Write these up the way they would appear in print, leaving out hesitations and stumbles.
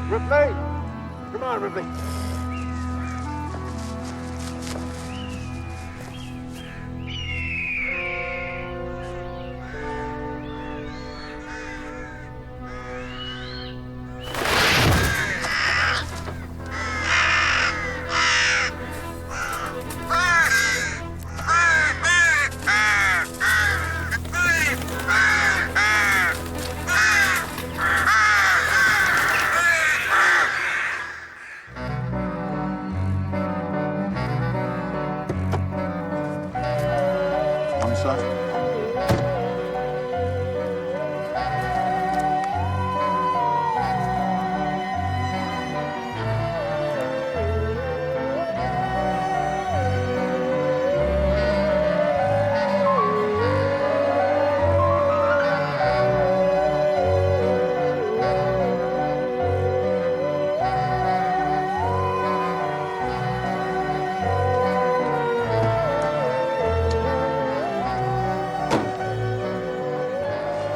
Ripley! Come on, Ripley.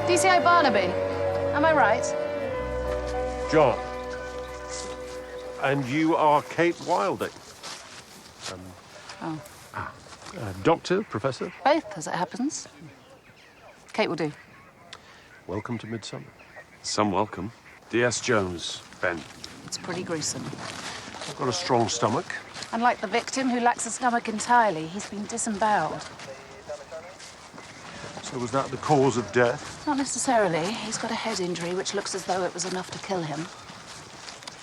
DCI Barnaby, am I right? John. And you are Kate Wilding. Doctor, Professor? Both, as it happens. Kate will do. Welcome to Midsummer. Some welcome. D.S. Jones, Ben. It's pretty gruesome. I've got a strong stomach. Unlike the victim, who lacks a stomach entirely, he's been disemboweled. So was that the cause of death? Not necessarily. He's got a head injury, which looks as though it was enough to kill him.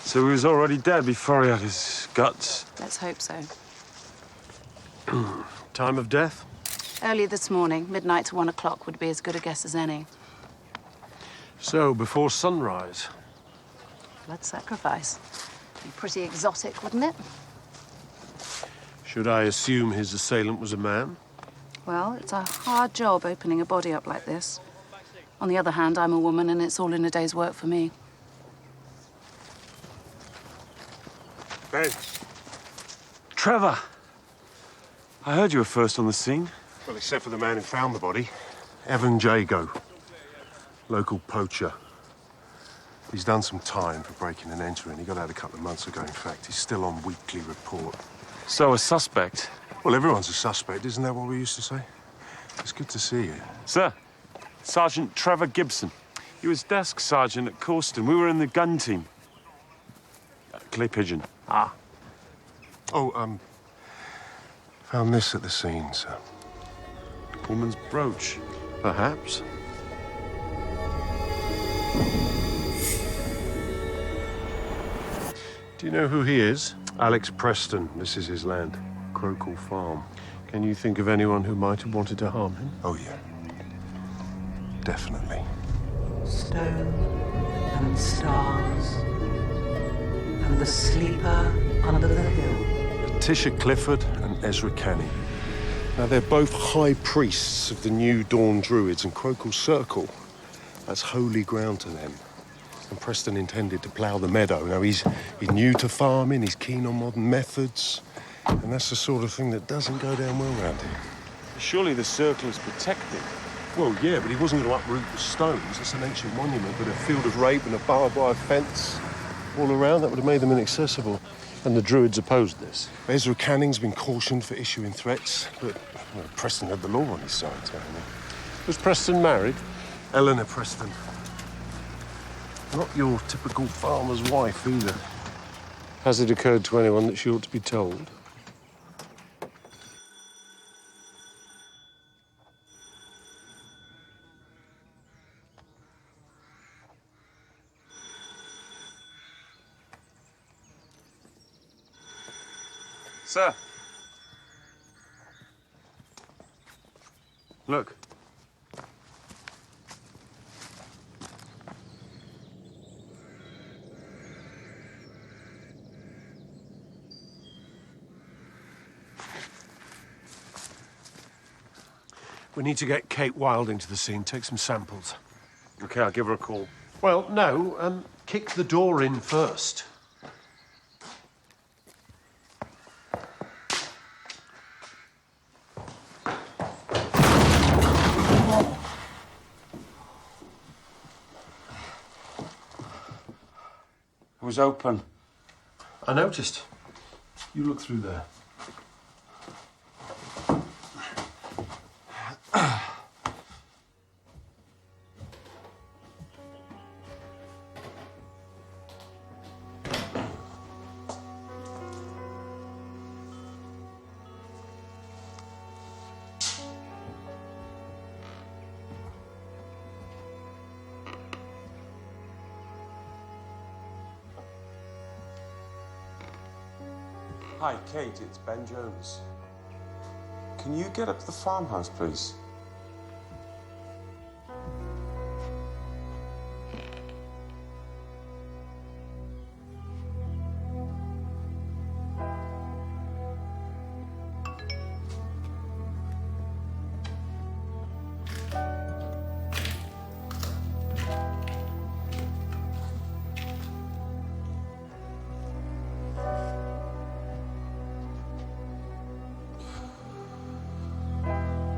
So he was already dead before he had his guts. Let's hope so. Time of death? Early this morning, midnight to 1 o'clock would be as good a guess as any. So, before sunrise? Blood sacrifice. Be pretty exotic, wouldn't it? Should I assume his assailant was a man? Well, it's a hard job opening a body up like this. On the other hand, I'm a woman, and it's all in a day's work for me. Ben. Trevor! I heard you were first on the scene. Well, except for the man who found the body. Evan Jago. Local poacher. He's done some time for breaking and entering. He got out a couple of months ago, in fact. He's still on weekly report. So a suspect? Well, everyone's a suspect, isn't that what we used to say? It's good to see you. Sir, Sergeant Trevor Gibson. He was desk sergeant at Corston. We were in the gun team. Clay Pigeon. Ah. Oh, found this at the scene, sir. Woman's brooch. Perhaps. Do you know who he is? Alex Preston. This is his land. Crokle Farm. Can you think of anyone who might have wanted to harm him? Oh, yeah. Definitely. Stone and stars and the sleeper under the hill. Patricia Clifford and Ezra Canning. Now, they're both high priests of the New Dawn Druids, and Crokle Circle, that's holy ground to them. And Preston intended to plough the meadow. Now, he's new to farming, he's keen on modern methods, and that's the sort of thing that doesn't go down well around here. Surely the circle is protected. Well, yeah, but he wasn't going to uproot the stones. It's an ancient monument with a field of rape and a barbed wire fence all around. That would have made them inaccessible. And the Druids opposed this. Ezra Canning's been cautioned for issuing threats, but well, Preston had the law on his side, haven't he? Was Preston married? Eleanor Preston. Not your typical farmer's wife, either. Has it occurred to anyone that she ought to be told? Sir. Look. We need to get Kate Wilding to the scene, take some samples. OK, I'll give her a call. Well, no, kick the door in first. It was open. I noticed. You look through there. Hi, Kate, it's Ben Jones. Can you get up to the farmhouse, please?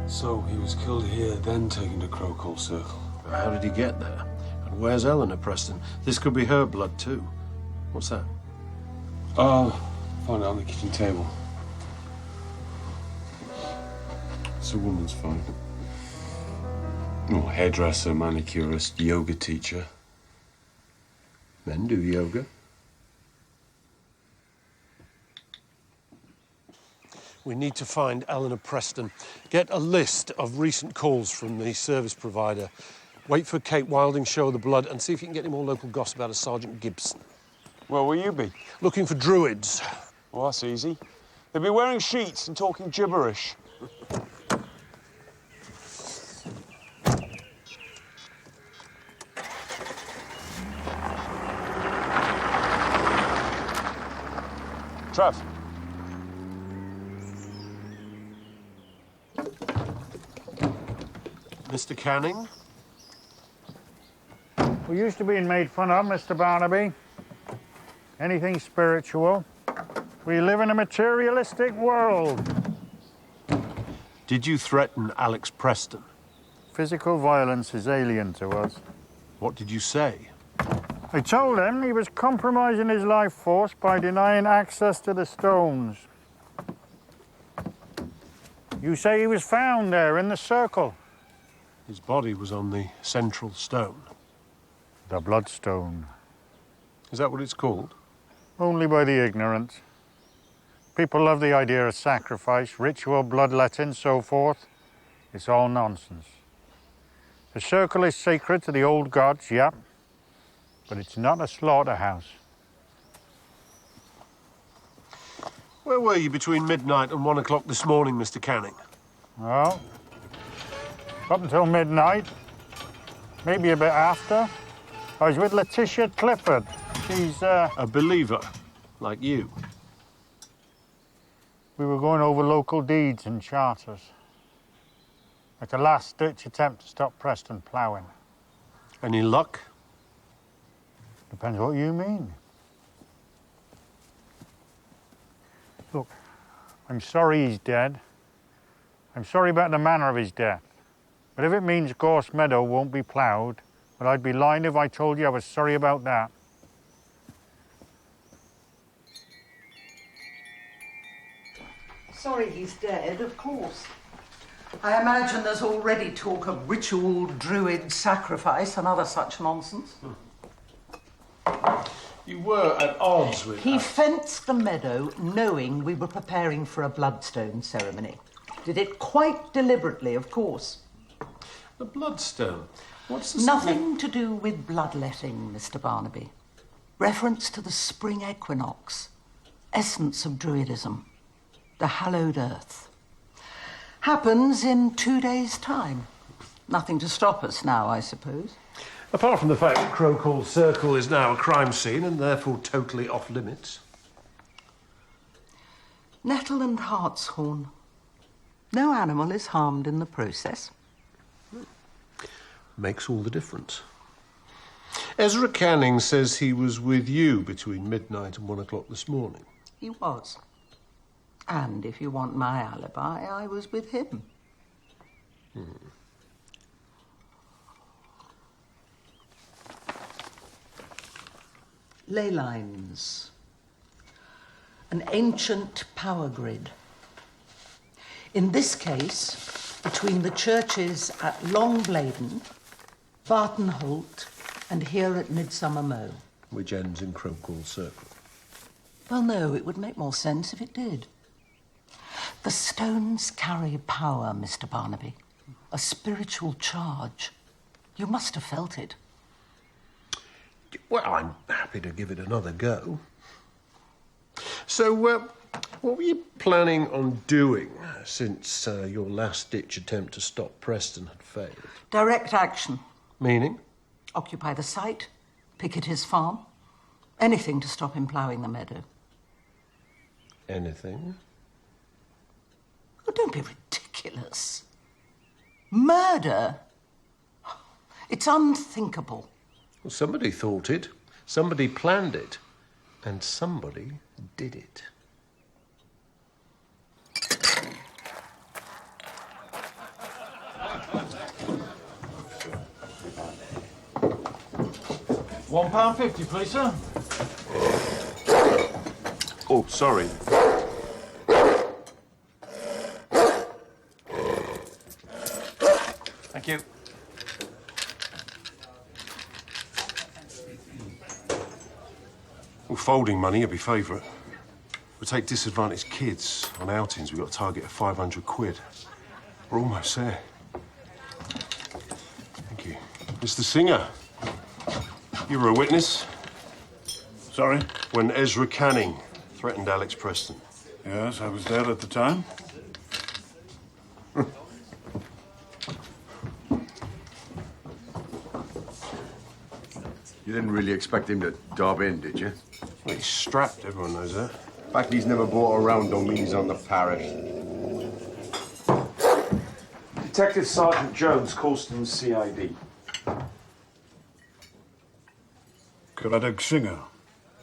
So he was killed here, then taken to Crowcall Circle. How did he get there? And where's Eleanor Preston? This could be her blood, too. What's that? Oh, found it on the kitchen table. It's a woman's phone. Oh, hairdresser, manicurist, yoga teacher. Men do yoga. We need to find Eleanor Preston. Get a list of recent calls from the service provider. Wait for Kate Wilding's show of the blood and see if you can get any more local gossip out of Sergeant Gibson. Where will you be? Looking for Druids. Well, that's easy. They'll be wearing sheets and talking gibberish. Trev. Mr. Canning? We used to being made fun of, Mr. Barnaby. Anything spiritual. We live in a materialistic world. Did you threaten Alex Preston? Physical violence is alien to us. What did you say? I told him he was compromising his life force by denying access to the stones. You say he was found there in the circle. His body was on the central stone. The bloodstone. Is that what it's called? Only by the ignorant. People love the idea of sacrifice, ritual, bloodletting, so forth. It's all nonsense. The circle is sacred to the old gods, yep, but it's not a slaughterhouse. Where were you between midnight and 1 o'clock this morning, Mr. Canning? Well, up until midnight, maybe a bit after. I was with Letitia Clifford. She's, A believer, like you. We were going over local deeds and charters. Like a last-ditch attempt to stop Preston ploughing. Any luck? Depends what you mean. Look, I'm sorry he's dead. I'm sorry about the manner of his death. But if it means Gorse Meadow won't be ploughed, well, I'd be lying if I told you I was sorry about that. Sorry he's dead, of course. I imagine there's already talk of ritual, druid sacrifice and other such nonsense. You were at odds with He fenced the meadow knowing we were preparing for a bloodstone ceremony. Did it quite deliberately, of course. The bloodstone. What's the Nothing to do with bloodletting, Mr. Barnaby. Reference to the spring equinox. Essence of Druidism. The hallowed earth. Happens in 2 days' time. Nothing to stop us now, I suppose. Apart from the fact that Crowcall Circle is now a crime scene and therefore totally off limits. Nettle and hartshorn. No animal is harmed in the process. Makes all the difference. Ezra Canning says he was with you between midnight and 1 o'clock this morning. He was. And if you want my alibi, I was with him. Ley lines. An ancient power grid. In this case, between the churches at Longbladen, Bartonholt, and here at Midsummer Mow. Which ends in Crocall Circle. Well, no, it would make more sense if it did. The stones carry power, Mr. Barnaby. A spiritual charge. You must have felt it. Well, I'm happy to give it another go. So, what were you planning on doing since your last-ditch attempt to stop Preston had failed? Direct action. Meaning? Occupy the site, picket his farm. Anything to stop him ploughing the meadow. Anything? Oh, don't be ridiculous. Murder? It's unthinkable. Well, somebody thought it, somebody planned it, and somebody did it. £1.50, please, sir. Oh, sorry. Thank you. Well, folding money would be favourite. We take disadvantaged kids on outings. We've got a target of 500 quid. We're almost there. Thank you. Mr. Singer, you were a witness Sorry? when Ezra Canning threatened Alex Preston. Yes, I was there at the time. You didn't really expect him to dob in, did you? Well, he's strapped, everyone knows that. The fact he's never brought a round don't mean he's on the parish. Detective Sergeant Jones, Causton CID. Cadec Singer.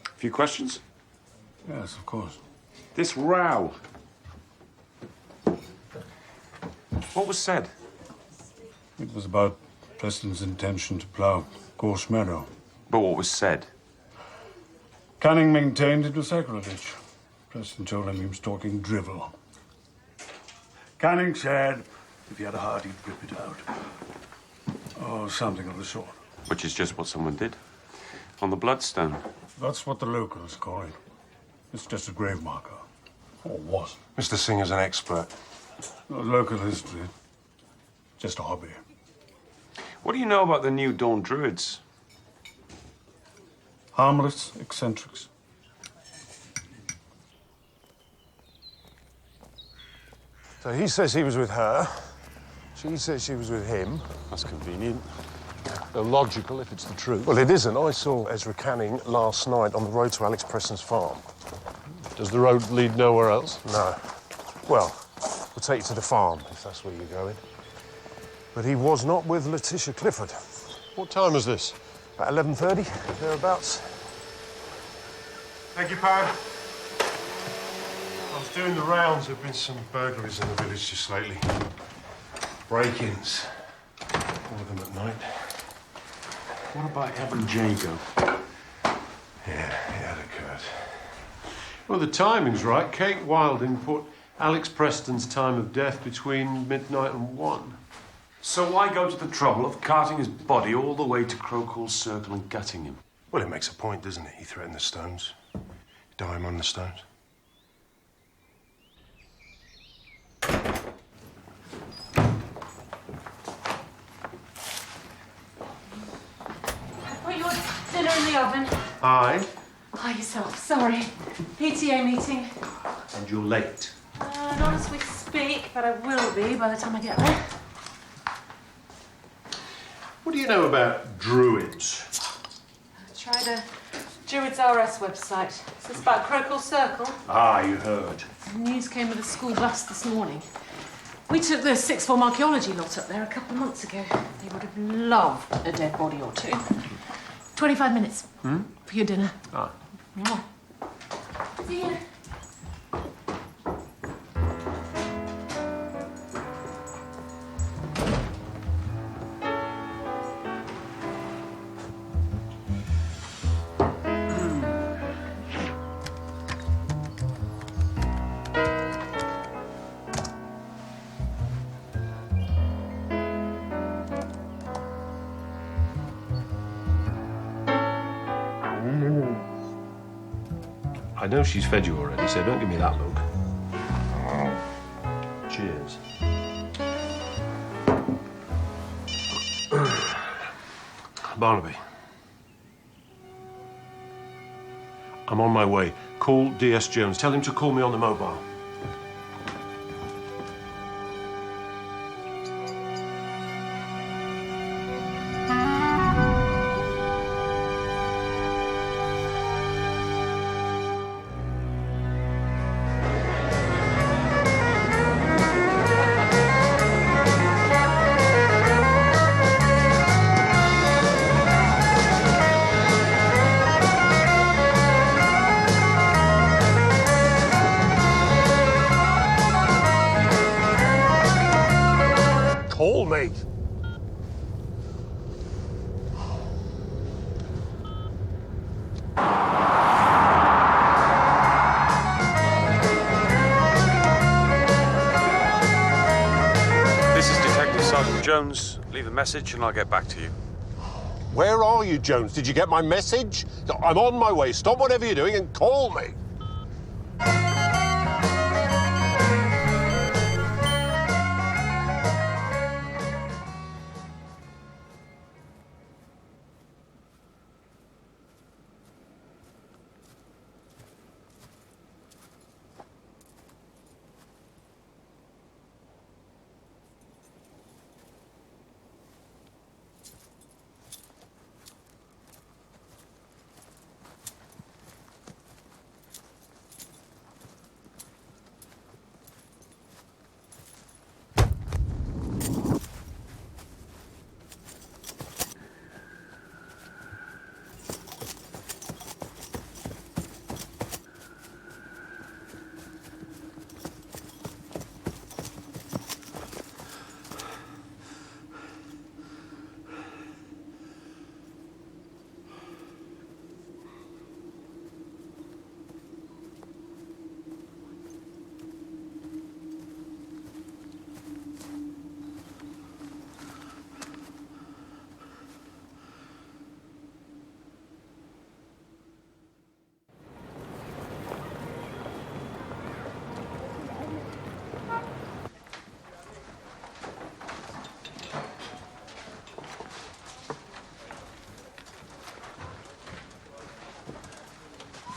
A few questions? Yes, of course. This row. What was said? It was about Preston's intention to plough Gorse Meadow. But what was said? Canning maintained it was sacrilege. Preston told him he was talking drivel. Canning said if he had a heart, he'd rip it out. Or something of the sort. Which is just what someone did. On the bloodstone. That's what the locals call it. It's just a grave marker. Or was. Mr. Singer's an expert. No local history. Just a hobby. What do you know about the New Dawn Druids? Harmless eccentrics. So he says he was with her. She says she was with him. That's convenient. Illogical if it's the truth. Well, it isn't. I saw Ezra Canning last night on the road to Alex Preston's farm. Does the road lead nowhere else? No. Well, we'll take you to the farm, if that's where you're going. But he was not with Letitia Clifford. What time was this? About 11:30, thereabouts. Thank you, Power. I was doing the rounds. There have been some burglaries in the village just lately. Break-ins. All of them at night. What about Evan Jago? Yeah, it had occurred. Well, the timing's right. Kate Wilding put Alex Preston's time of death between midnight and 1. So why go to the trouble of carting his body all the way to Crocall Circle and gutting him? Well, it makes a point, doesn't it? He threatened the stones. Die him on the stones. Put your dinner in the oven. Aye. Hi, yourself. Sorry. PTA meeting. And you're late. Not as we speak, but I will be by the time I get there. What do you know about Druids? Try the Druids RS website. Is this about Crocall Circle? Ah, you heard. The news came with a school bus this morning. We took the sixth form archaeology lot up there a couple of months ago. They would have loved a dead body or two. 25 minutes for your dinner. Ah. Mwah. See you. I know she's fed you already, so don't give me that look. Cheers. Barnaby. I'm on my way. Call DS Jones. Tell him to call me on the mobile. Call me. This is Detective Sergeant Jones. Leave a message and I'll get back to you. Where are you, Jones? Did you get my message? I'm on my way. Stop whatever you're doing and call me.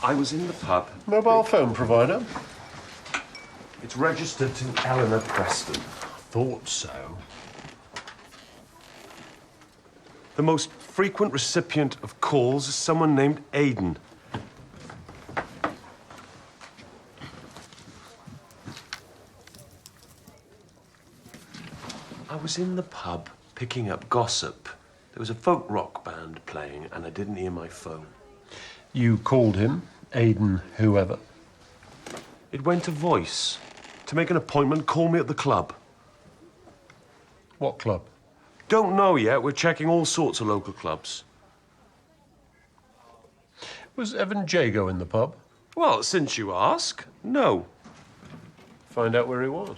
I was in the pub. Mobile phone provider? It's registered to Eleanor Preston. Thought so. The most frequent recipient of calls is someone named Aidan. I was in the pub picking up gossip. There was a folk rock band playing and I didn't hear my phone. You called him, Aidan whoever. It went to voice. To make an appointment, call me at the club. What club? Don't know yet. We're checking all sorts of local clubs. Was Evan Jago in the pub? Well, since you ask, no. Find out where he was.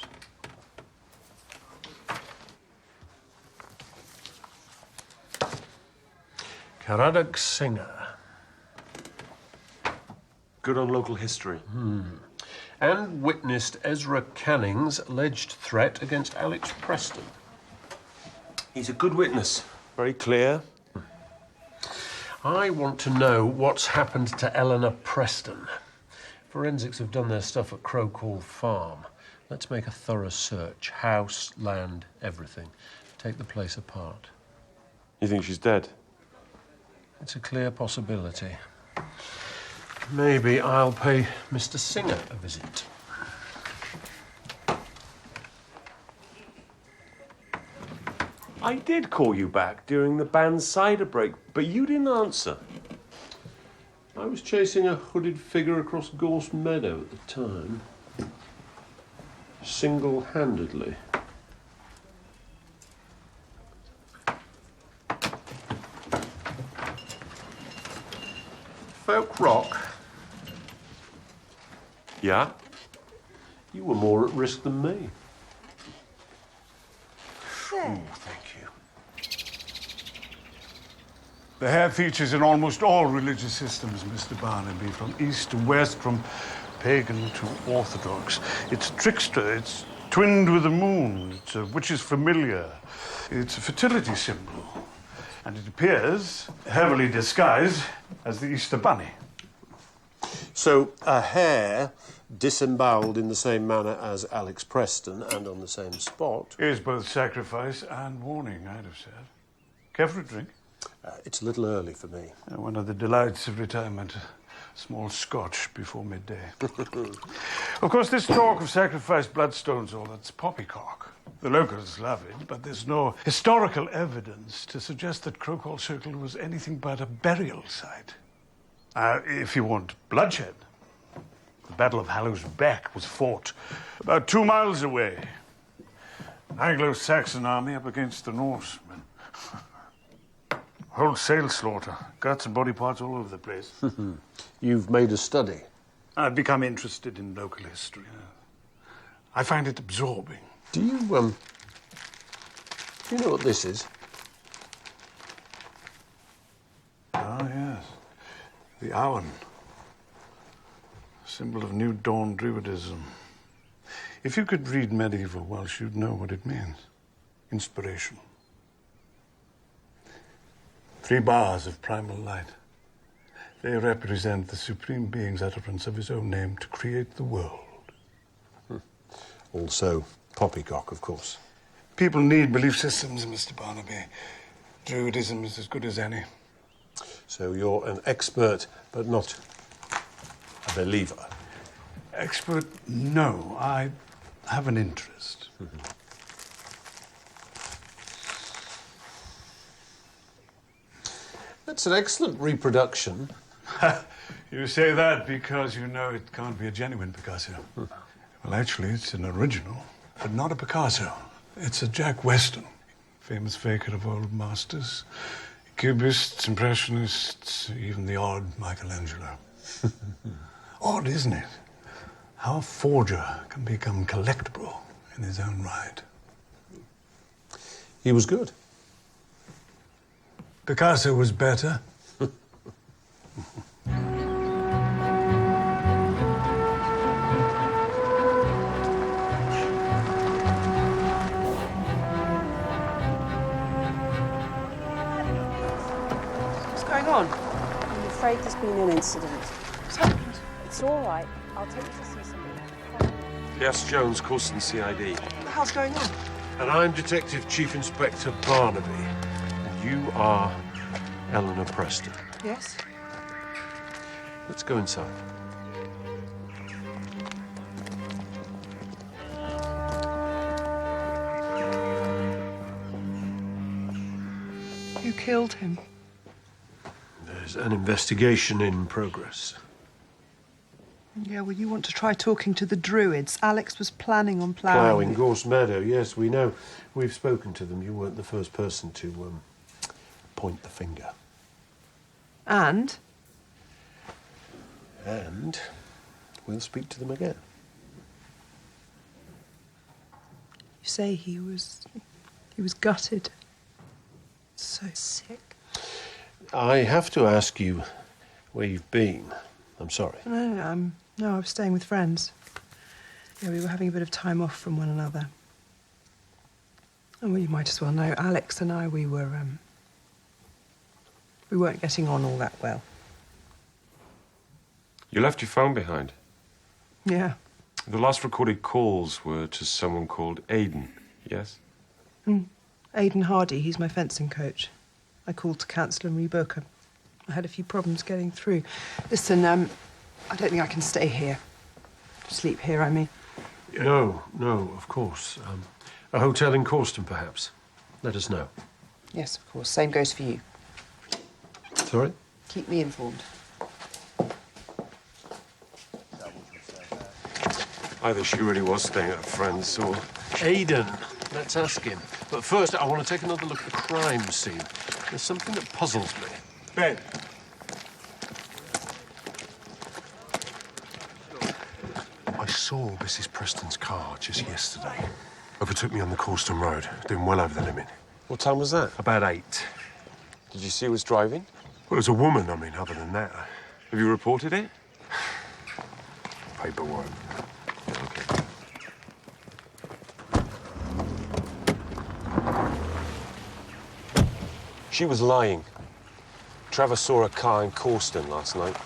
Caradoc Singer. Good on local history. And witnessed Ezra Canning's alleged threat against Alex Preston. He's a good witness. Very clear. I want to know what's happened to Eleanor Preston. Forensics have done their stuff at Crowcall Farm. Let's make a thorough search. House, land, everything. Take the place apart. You think she's dead? It's a clear possibility. Maybe I'll pay Mr. Singer a visit. I did call you back during the band's cider break, but you didn't answer. I was chasing a hooded figure across Gorse Meadow at the time. Single-handedly. Folk Rock? Yeah? You were more at risk than me. Oh, thank you. The hair features in almost all religious systems, Mr. Barnaby, from east to west, from pagan to orthodox. It's a trickster, it's twinned with the moon, it's a witch's familiar, it's a fertility symbol, and it appears, heavily disguised, as the Easter Bunny. So, a hair disemboweled in the same manner as Alex Preston and on the same spot. Is both sacrifice and warning, I'd have said. Care for a drink? It's a little early for me. One of the delights of retirement. Small scotch before midday. Of course, this talk of sacrificed bloodstones, all that's poppycock. The locals love it, but there's no historical evidence to suggest that Crocol Circle was anything but a burial site. If you want bloodshed, the Battle of Hallows Beck was fought about 2 miles away. An Anglo-Saxon army up against the Norsemen. Wholesale slaughter. Guts and body parts all over the place. You've made a study. I've become interested in local history. I find it absorbing. Do you know what this is? Ah, yes. The Awen. Symbol of New Dawn Druidism. If you could read medieval Welsh, you'd know what it means. Inspiration. 3 bars of primal light. They represent the Supreme Being's utterance of his own name to create the world. Also, poppycock, of course. People need belief systems, Mr. Barnaby. Druidism is as good as any. So you're an expert, but not a believer. Expert? No. I have an interest. That's an excellent reproduction. You say that because you know it can't be a genuine Picasso. Well, actually, it's an original, but not a Picasso. It's a Jack Weston, famous faker of old masters. Cubists, Impressionists, even the odd Michelangelo. Odd, isn't it? How a forger can become collectible in his own right. He was good. Picasso was better. What's going on? I'm afraid there's been an incident. What's happened? It's all right. I'll take you to see somebody. Yes, Jones, Coulston CID. What the hell's going on? And I'm Detective Chief Inspector Barnaby. And you are Eleanor Preston. Yes? Let's go inside. Who killed him? There's an investigation in progress. Yeah, well, you want to try talking to the Druids. Alex was planning on ploughing. Ploughing Gorse Meadow, yes, we know. We've spoken to them. You weren't the first person to point the finger. And? And we'll speak to them again. You say he was gutted. So sick. I have to ask you where you've been. I'm sorry. No, I was staying with friends. Yeah, we were having a bit of time off from one another. And well, you might as well know, Alex and I, we weren't getting on all that well. You left your phone behind. Yeah. The last recorded calls were to someone called Aidan, yes? Aidan Hardy, he's my fencing coach. I called to cancel and rebook. I had a few problems getting through. Listen, I don't think I can stay here. Sleep here, I mean. No, of course. A hotel in Corston, perhaps. let us know. Yes, of course. Same goes for you. Sorry? Keep me informed. Either she really was staying at a friend's or... Aidan, let's ask him. But first, I want to take another look at the crime scene. There's something that puzzles me. Ben. I saw Mrs. Preston's car just yesterday. Overtook me on the Corston Road, doing well over the limit. What time was that? About 8. Did you see who was driving? Well, as a woman, I mean, other than that, Have you reported it? paperwork. She was lying. Trevor saw a car in Corston last night.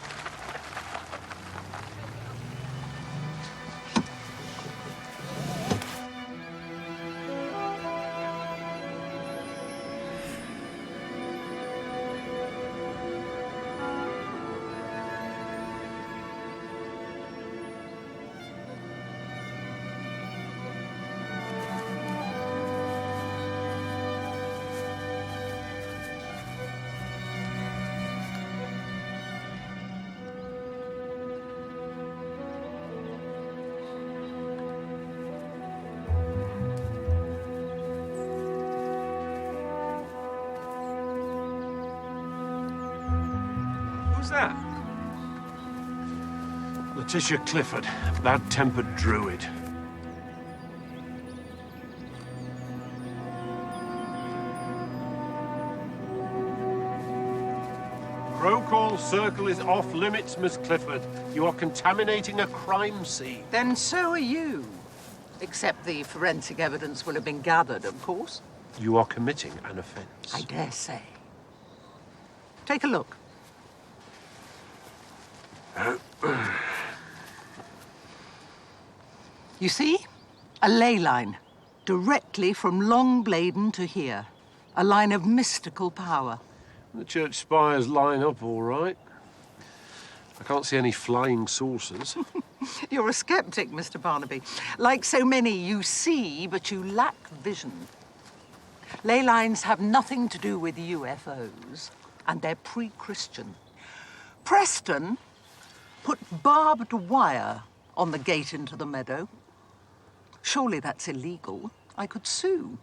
Who's that? Letitia Clifford, bad-tempered druid. Crowcall Circle is off limits, Miss Clifford. You are contaminating a crime scene. Then so are you. Except the forensic evidence will have been gathered, of course. You are committing an offence. I dare say. Take a look. You see? A ley line. Directly from Long Bladen to here. A line of mystical power. The church spires line up all right. I can't see any flying saucers. You're a skeptic, Mr. Barnaby. Like so many, you see, but you lack vision. Ley lines have nothing to do with UFOs, and they're pre-Christian. Preston put barbed wire on the gate into the meadow. Surely that's illegal. I could sue.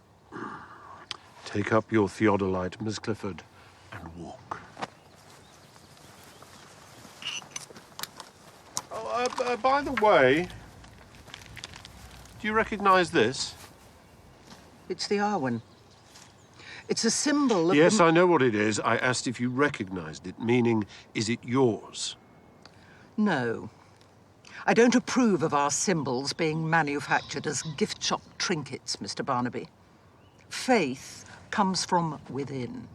Take up your theodolite, Miss Clifford, and walk. Oh, by the way, do you recognize this? It's the Arwen. It's a symbol of... Yes, I know what it is. I asked if you recognized it, meaning, is it yours? No. I don't approve of our symbols being manufactured as gift shop trinkets, Mr. Barnaby. Faith comes from within.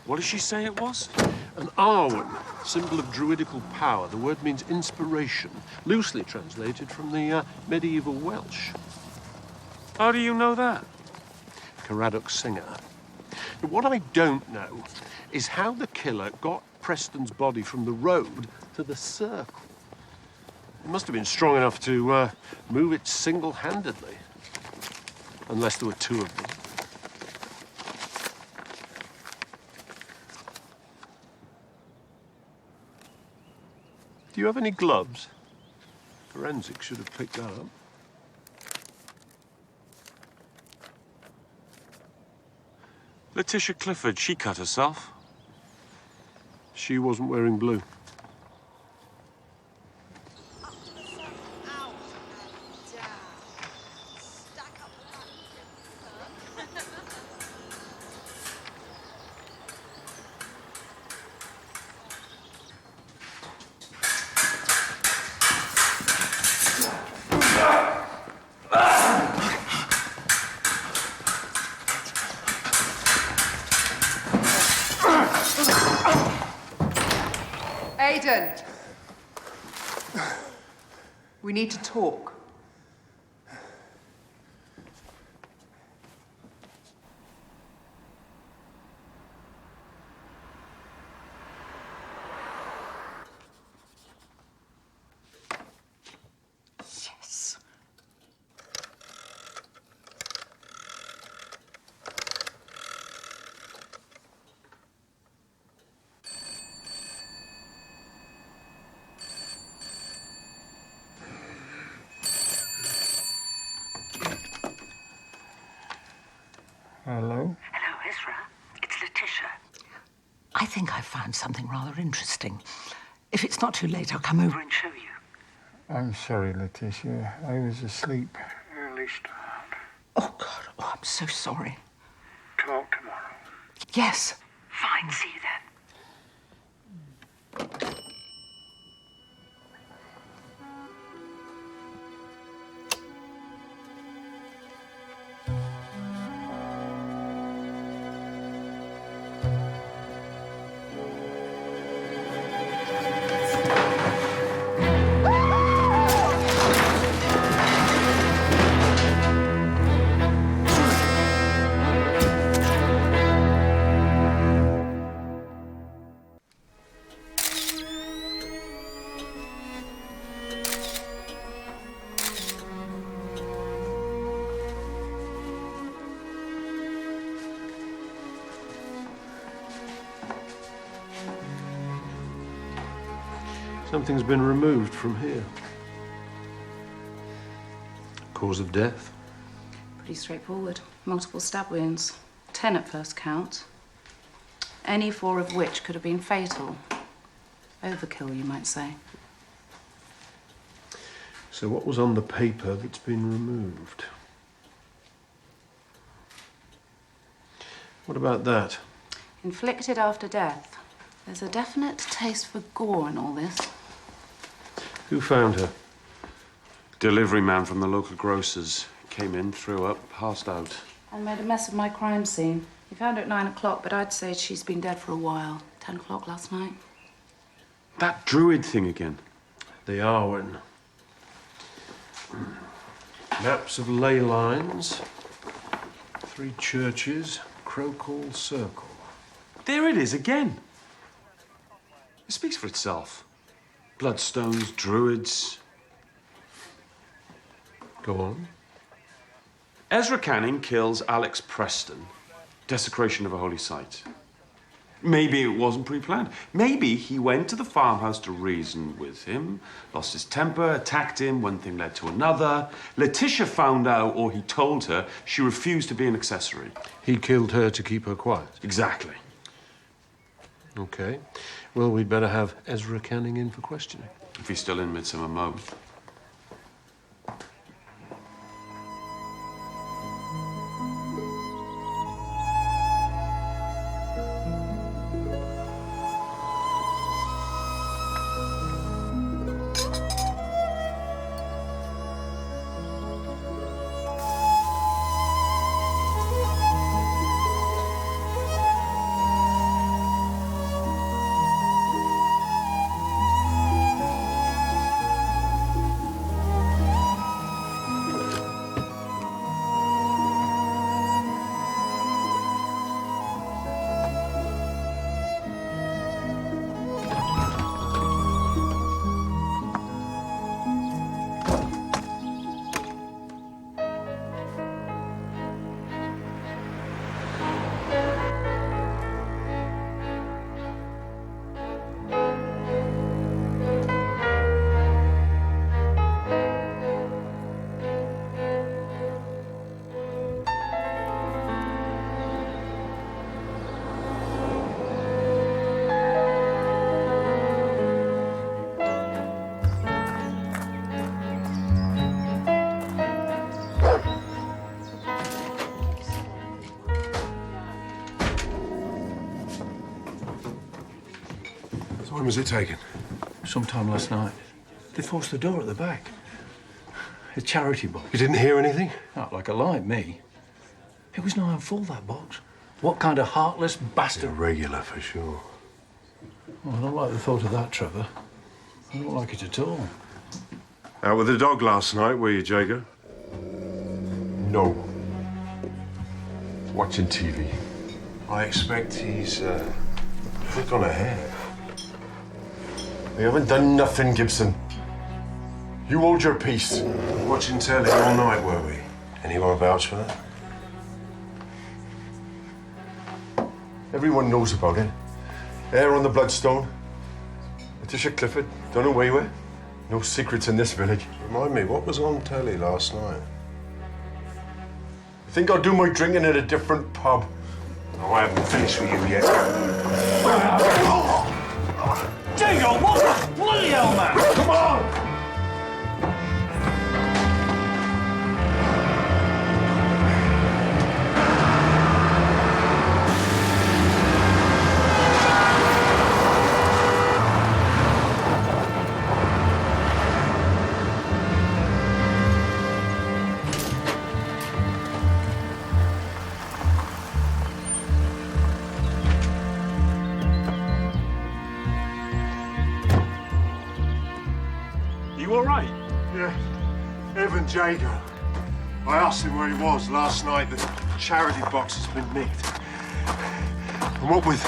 What did she say it was? An Arwen, symbol of druidical power. The word means inspiration, loosely translated from the medieval Welsh. How do you know that? Caradoc singer. But what I don't know is how the killer got Preston's body from the road to the circle. He must have been strong enough to move it single-handedly. Unless there were two of them. Do you have any gloves? Forensics should have picked that up. Letitia Clifford, she cut herself. She wasn't wearing blue. Aidan! We need to talk. found something rather interesting. If it's not too late, I'll come over and show you. I'm sorry, Letitia. I was asleep. Early start. Oh, God. Oh, I'm so sorry. Talk tomorrow. Yes. Fine. See you then. Something's been removed from here. Cause of death? Pretty straightforward. Multiple stab wounds. 10 at first count. Any 4 of which could have been fatal. Overkill, you might say. So what was on the paper that's been removed? What about that? Inflicted after death. There's a definite taste for gore in all this. Who found her? Delivery man from the local grocers. Came in, threw up, passed out. And made a mess of my crime scene. He found her at 9 o'clock, but I'd say she's been dead for a while. 10 o'clock last night. That Druid thing again. The Arwen. Maps of ley lines. 3 churches. Crocall Circle. There it is again. It speaks for itself. Bloodstones, Druids. Go on. Ezra Canning kills Alex Preston. Desecration of a holy site. Maybe it wasn't pre-planned. Maybe he went to the farmhouse to reason with him, lost his temper, attacked him, one thing led to another. Letitia found out, or he told her, she refused to be an accessory. He killed her to keep her quiet. Exactly. Okay. Well, we'd better have Ezra Canning in for questioning. If he's still in Midsummer mode. When was it taken? Sometime last night. They forced the door at the back. A charity box. You didn't hear anything? Not like a lie, me. It was nigh on full, that box. What kind of heartless bastard? Irregular, for sure. Well, I don't like the thought of that, Trevor. I don't like it at all. Out with the dog last night, were you, Jago? No. Watching TV. I expect he's quick on a hair. We haven't done nothing, Gibson. You hold your peace. Watching telly all night, were we? Anyone vouch for that? Everyone knows about it. Air on the bloodstone. Letitia Clifford, done away with. No secrets in this village. Remind me, what was on telly last night? I think I'll do my drinking at a different pub. Oh, I haven't finished with you yet. You all right? Yeah, Evan Jago. I asked him where he was last night. The charity box has been nicked. And what with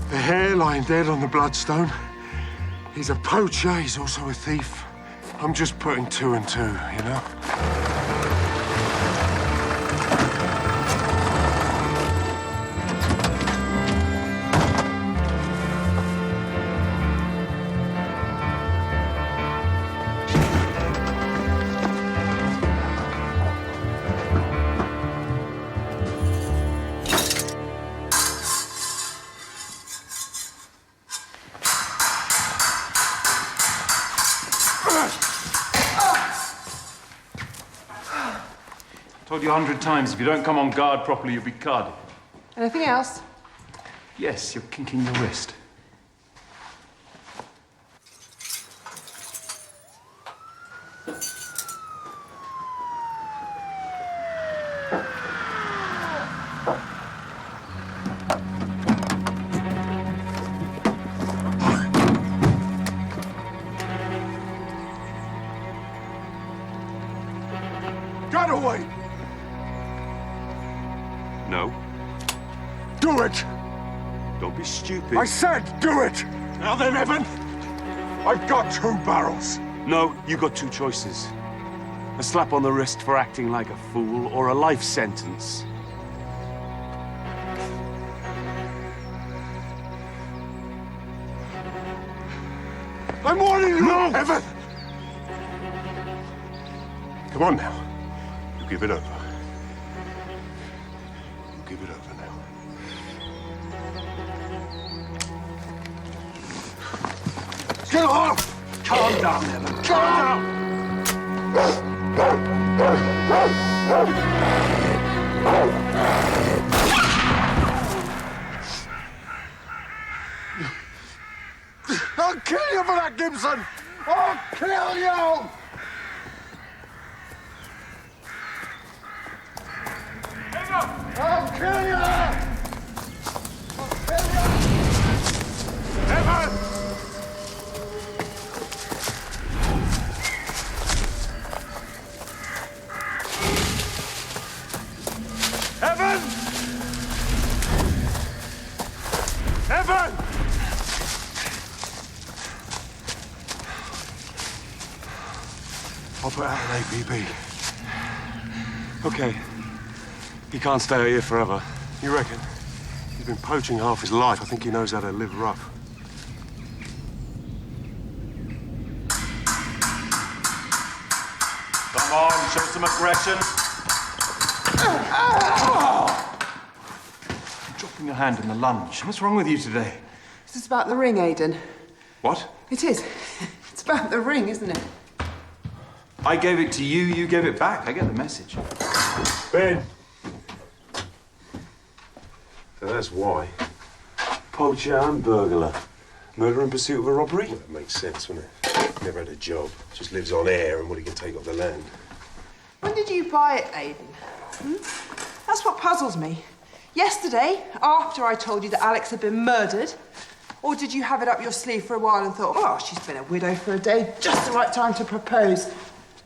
the hair lying dead on the bloodstone, he's a poacher, he's also a thief. I'm just putting two and two, you know? Told you 100 times, if you don't come on guard properly, you'll be carded. Anything else? Yes, you're kinking your wrist. Get away! No. Do it! Don't be stupid. I said do it! Now then, Evan, I've got 2 barrels. No, you got 2 choices. A slap on the wrist for acting like a fool, or a life sentence. I'm warning you! No! Evan! Come on now. You give it over. You give it over now. Get off! Calm down, Evan. Calm down! I'll kill you for that, Gibson! I'll kill you! I'll kill you! I'll kill you! Evan! Evan! Evan! I'll put out an APB. Okay. He can't stay here forever. You reckon? He's been poaching half his life. I think he knows how to live rough. Come on, show some aggression. You're dropping your hand in the lunge. What's wrong with you today? Is this about the ring, Aidan? What? It is. It's about the ring, isn't it? I gave it to you, you gave it back. I get the message. Ben! So that's why. Poacher and burglar. Murder in pursuit of a robbery? Well, that makes sense, wouldn't it? Never had a job. Just lives on air and what he can take off the land. When did you buy it, Aidan? That's what puzzles me. Yesterday, after I told you that Alex had been murdered? Or did you have it up your sleeve for a while and thought, oh, she's been a widow for a day, just the right time to propose?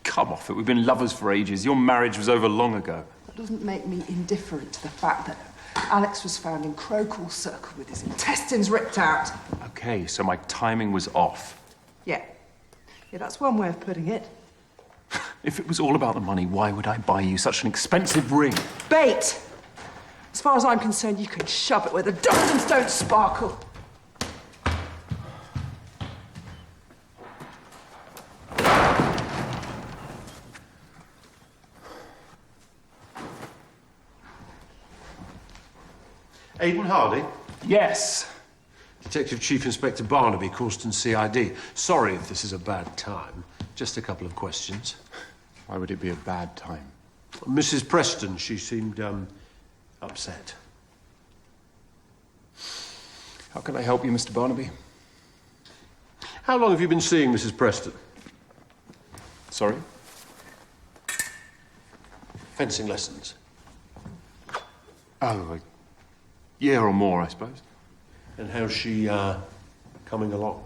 Come off it. We've been lovers for ages. Your marriage was over long ago. That doesn't make me indifferent to the fact that Alex was found in Crocall Circle with his intestines ripped out. Okay, so my timing was off. Yeah. Yeah, that's one way of putting it. If it was all about the money, why would I buy you such an expensive ring? Bait! As far as I'm concerned, you can shove it where the diamonds don't sparkle. Aidan Hardy? Yes. Detective Chief Inspector Barnaby, Causton CID. Sorry if this is a bad time. Just a couple of questions. Why would it be a bad time? Mrs. Preston, she seemed, upset. How can I help you, Mr. Barnaby? How long have you been seeing Mrs. Preston? Sorry? Fencing lessons. Oh, a year or more, I suppose. And how's she, coming along?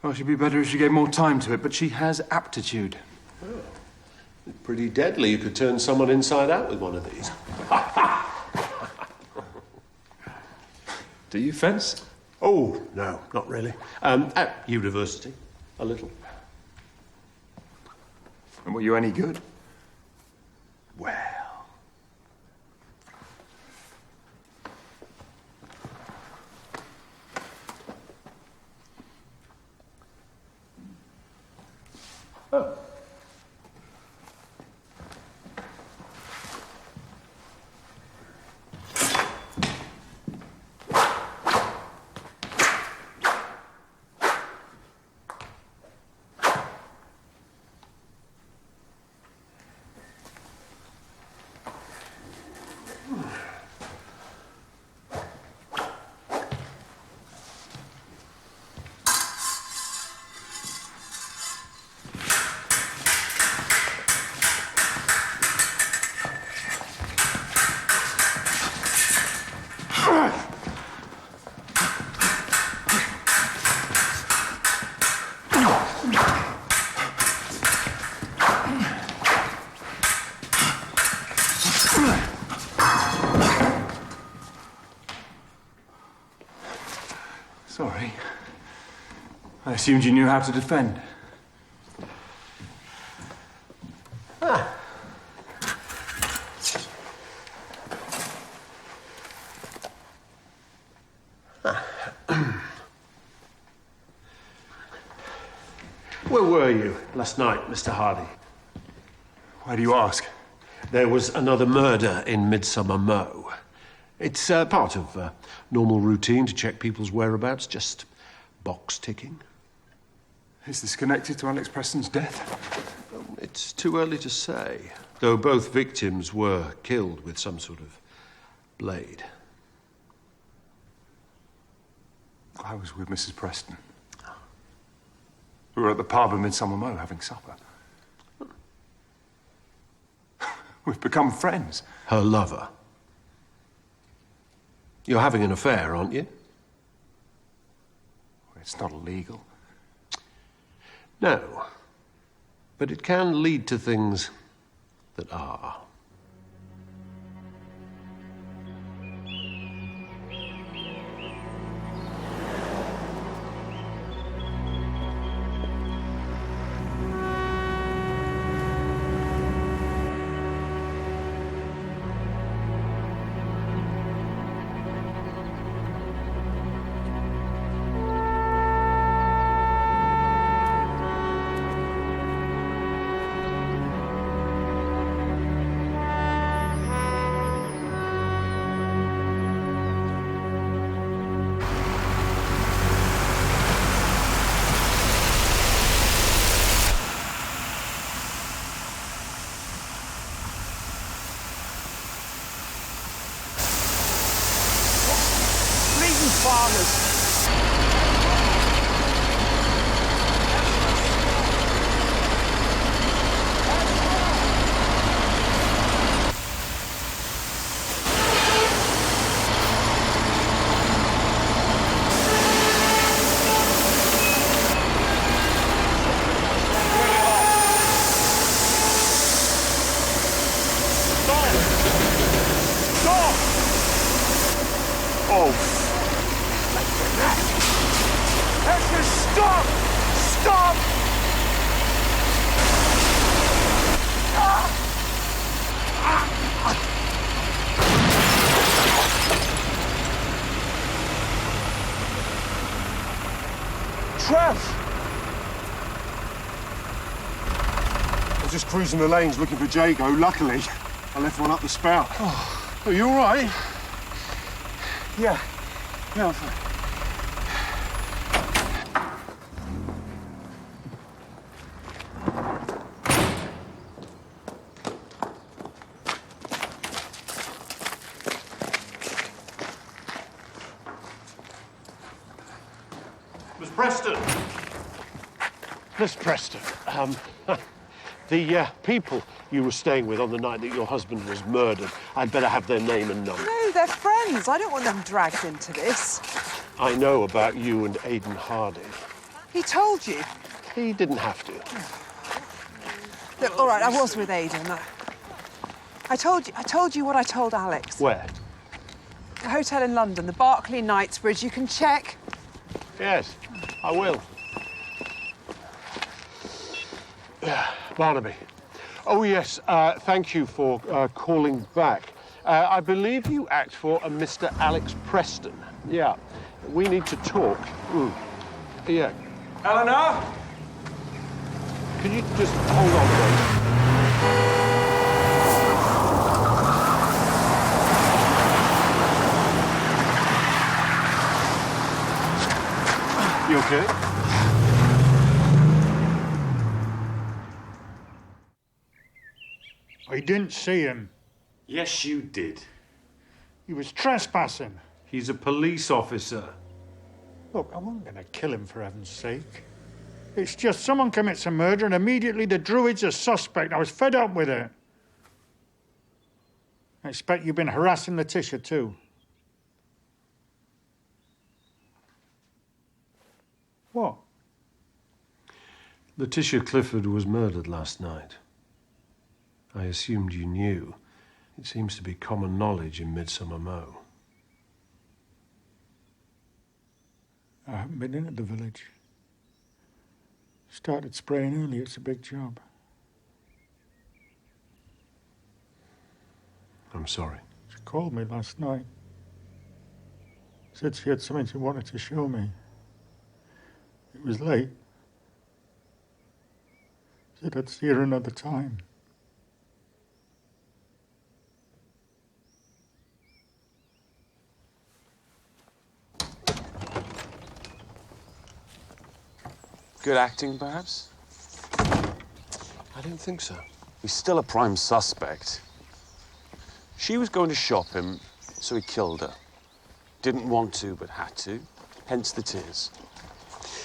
Well, she'd be better if she gave more time to it, but she has aptitude. Pretty deadly. You could turn someone inside out with one of these. Do you fence? Oh, no, not really. At university, a little. And were you any good? Well... Oh. Sorry. I assumed you knew how to defend. Where were you last night, Mr. Hardy? Why do you ask? There was another murder in Midsummer Mow. It's part of normal routine to check people's whereabouts, just box ticking. Is this connected to Alex Preston's death? It's too early to say, though both victims were killed with some sort of blade. I was with Mrs. Preston. We were at the pub in Midsummer Mow having supper. We've become friends. Her lover. You're having an affair, aren't you? It's not illegal. No. But it can lead to things that are. I was just cruising the lanes looking for Jago. Luckily, I left one up the spout. Oh. Are you all right? Yeah. Yeah, I'm fine. Miss Preston! Miss Preston, the people you were staying with on the night that your husband was murdered, I'd better have their name and number. No, they're friends. I don't want them dragged into this. I know about you and Aidan Hardy. He told you? He didn't have to. Look, all right, I was with Aidan. I told you what I told Alex. Where? The hotel in London, the Berkeley Knightsbridge. You can check. Yes, I will. Barnaby. Oh, yes, thank you for calling back. I believe you act for a Mr. Alex Preston. Yeah, we need to talk. Yeah. Eleanor? Can you just hold on, please? You okay? I didn't see him. Yes, you did. He was trespassing. He's a police officer. Look, I wasn't going to kill him, for heaven's sake. It's just someone commits a murder and immediately the Druids are suspect. I was fed up with it. I expect you've been harassing Letitia, too. What? Letitia Clifford was murdered last night. I assumed you knew. It seems to be common knowledge in Midsummer Mow. I haven't been in at the village. Started spraying early. It's a big job. I'm sorry. She called me last night. Said she had something she wanted to show me. It was late. Said I'd see her another time. Good acting, perhaps? I don't think so. He's still a prime suspect. She was going to shop him, so he killed her. Didn't want to, but had to. Hence the tears.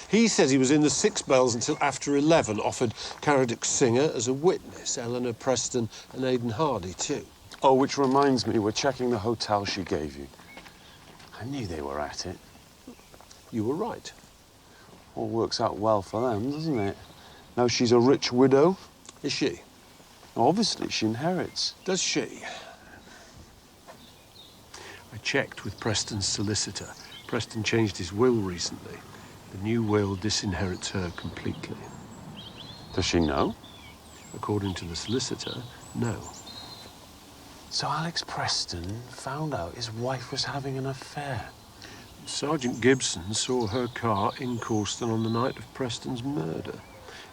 He says he was in the Six Bells until after 11, offered Caradoc's singer as a witness, Eleanor Preston and Aidan Hardy, too. Oh, which reminds me, we're checking the hotel she gave you. I knew they were at it. You were right. All works out well for them, doesn't it? Now she's a rich widow. Is she? Obviously, she inherits. Does she? I checked with Preston's solicitor. Preston changed his will recently. The new will disinherits her completely. Does she know? According to the solicitor, no. So Alex Preston found out his wife was having an affair. Sergeant Gibson saw her car in Corston on the night of Preston's murder.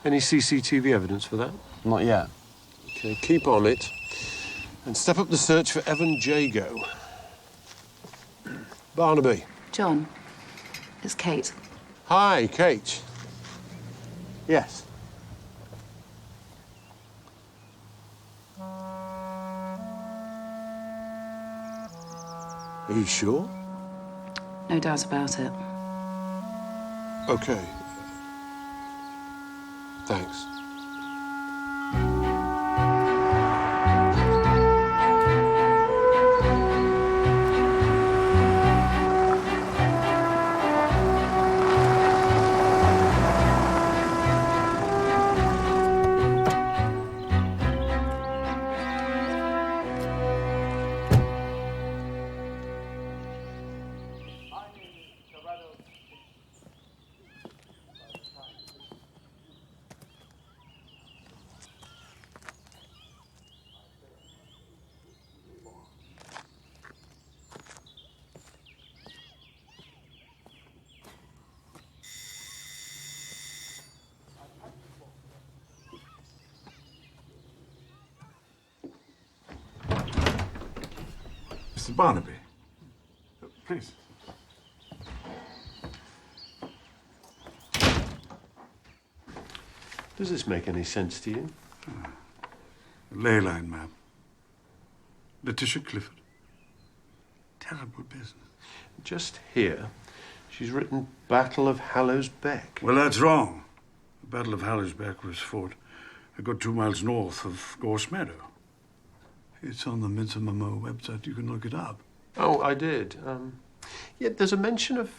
Any CCTV evidence for that? Not yet. Okay, keep on it. And step up the search for Evan Jago. Barnaby. John, it's Kate. Hi, Kate. Yes. Are you sure? No doubt about it. Okay. Thanks. Mr. Barnaby, please. Does this make any sense to you? Ley line map. Letitia Clifford. Terrible business. Just here, she's written Battle of Hallows Beck. Well, that's wrong. The Battle of Hallows Beck was fought a good 2 miles north of Gorse Meadow. It's on the Midsummer Mow website. You can look it up. Oh, I did. Yeah, there's a mention of...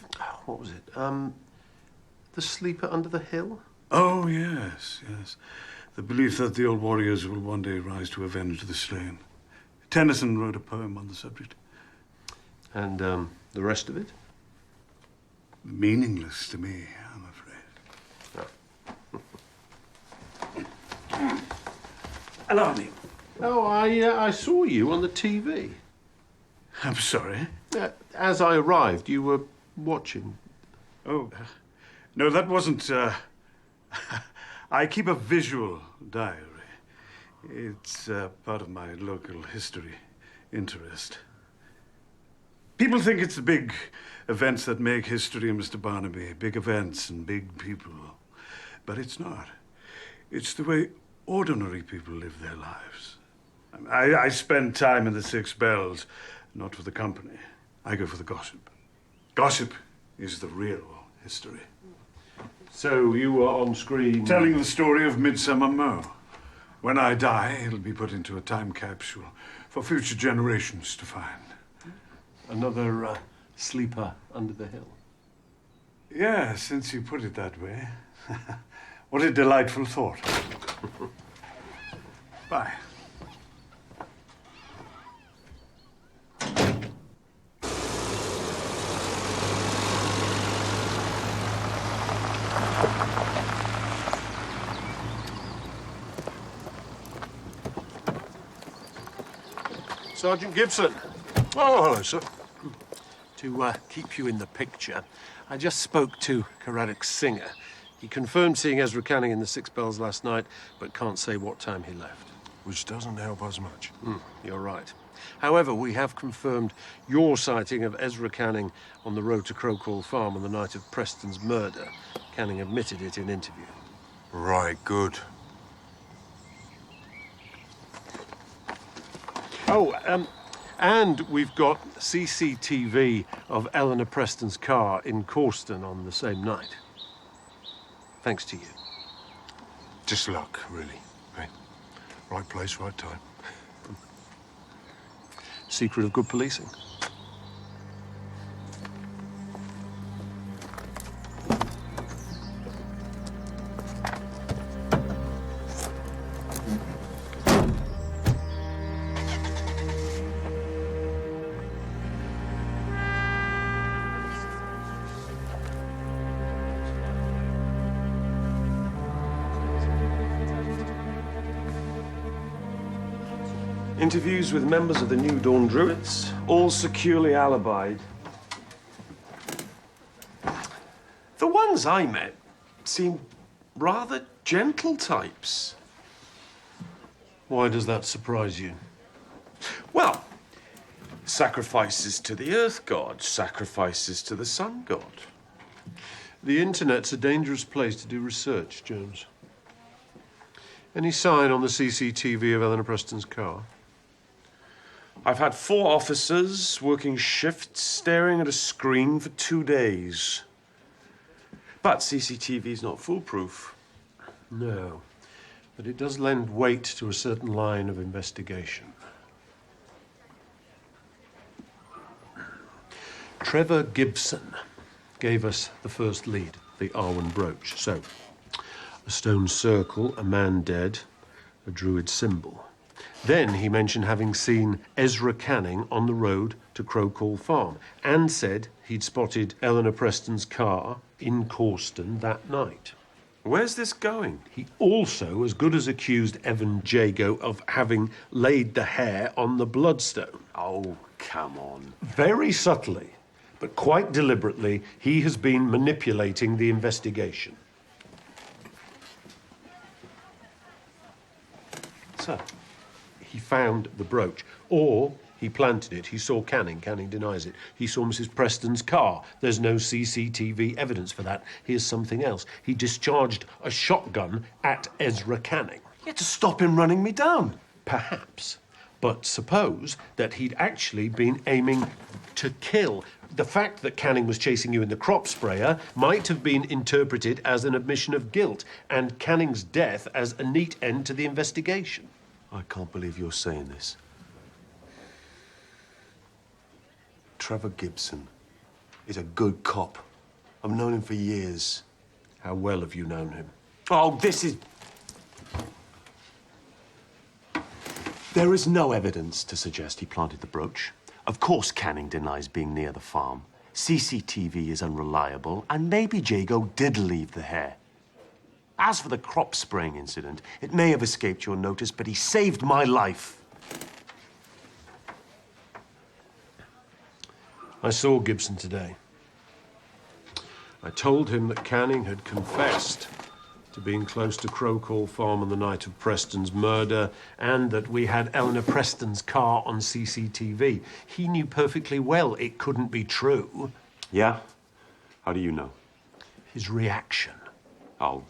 what was it? The The sleeper under the hill? Oh, yes, yes. The belief that the old warriors will one day rise to avenge the slain. Tennyson wrote a poem on the subject. And the rest of it? Meaningless to me, I'm afraid. Allow me. Oh, I saw you on the TV. I'm sorry. As I arrived, you were watching. Oh, no, that wasn't... I keep a visual diary. It's part of my local history interest. People think it's the big events that make history, Mr. Barnaby. Big events and big people. But it's not. It's the way ordinary people live their lives. I spend time in the Six Bells, not for the company. I go for the gossip. Gossip is the real history. So you were on screen... Telling the story of Midsummer Mo. When I die, it'll be put into a time capsule for future generations to find. Another sleeper under the hill. Yeah, since you put it that way. What a delightful thought. Bye. Sergeant Gibson. Oh, hello, sir. To keep you in the picture, I just spoke to Karadic's singer. He confirmed seeing Ezra Canning in the Six Bells last night, but can't say what time he left. Which doesn't help us much. You're right. However, we have confirmed your sighting of Ezra Canning on the road to Crowcall Farm on the night of Preston's murder. Canning admitted it in interview. Right, good. Oh, and we've got CCTV of Eleanor Preston's car in Corston on the same night. Thanks to you. Just luck, really. Hey, right place, right time. Secret of good policing. Interviews with members of the New Dawn Druids, all securely alibied. The ones I met seemed rather gentle types. Why does that surprise you? Well, sacrifices to the Earth God, sacrifices to the Sun God. The Internet's a dangerous place to do research, Jones. Any sign on the CCTV of Eleanor Preston's car? I've had 4 officers working shifts staring at a screen for 2 days. But CCTV's not foolproof. No, but it does lend weight to a certain line of investigation. Trevor Gibson gave us the first lead, the Arwen brooch. So, a stone circle, a man dead, a Druid symbol. Then he mentioned having seen Ezra Canning on the road to Crowcall Farm and said he'd spotted Eleanor Preston's car in Corston that night. Where's this going? He also as good as accused Evan Jago of having laid the hair on the bloodstone. Oh, come on. Very subtly, but quite deliberately, he has been manipulating the investigation. So, he found the brooch, or he planted it. He saw Canning. Canning denies it. He saw Mrs. Preston's car. There's no CCTV evidence for that. Here's something else. He discharged a shotgun at Ezra Canning. You had to stop him running me down. Perhaps. But suppose that he'd actually been aiming to kill. The fact that Canning was chasing you in the crop sprayer might have been interpreted as an admission of guilt, and Canning's death as a neat end to the investigation. I can't believe you're saying this. Trevor Gibson is a good cop. I've known him for years. How well have you known him? Oh, this is... There is no evidence to suggest he planted the brooch. Of course Canning denies being near the farm. CCTV is unreliable, and maybe Jago did leave the hair. As for the crop spraying incident, it may have escaped your notice, but he saved my life. I saw Gibson today. I told him that Canning had confessed to being close to Crowcall Farm on the night of Preston's murder, and that we had Eleanor Preston's car on CCTV. He knew perfectly well it couldn't be true. Yeah? How do you know? His reaction. Oh,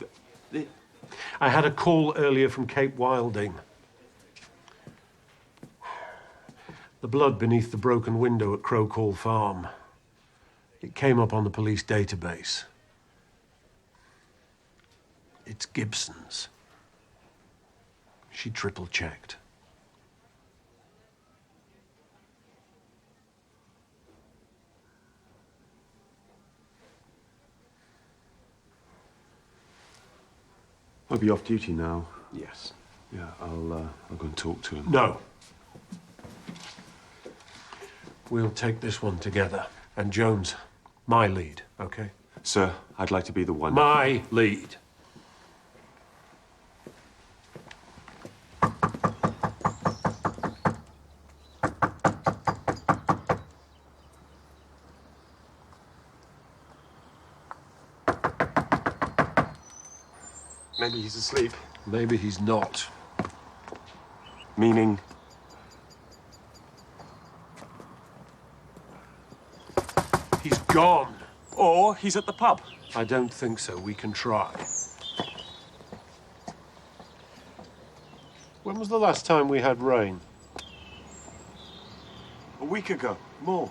I had a call earlier from Cape Wilding. The blood beneath the broken window at Crowcall Farm. It came up on the police database. It's Gibson's. She triple-checked. I'll be off duty now. Yes. Yeah, I'll go and talk to him. No. We'll take this one together. And Jones, my lead, okay? Sir, I'd like to be the one. My lead. Maybe he's asleep. Maybe he's not. Meaning? He's gone. Or he's at the pub. I don't think so. We can try. When was the last time we had rain? A week ago. More.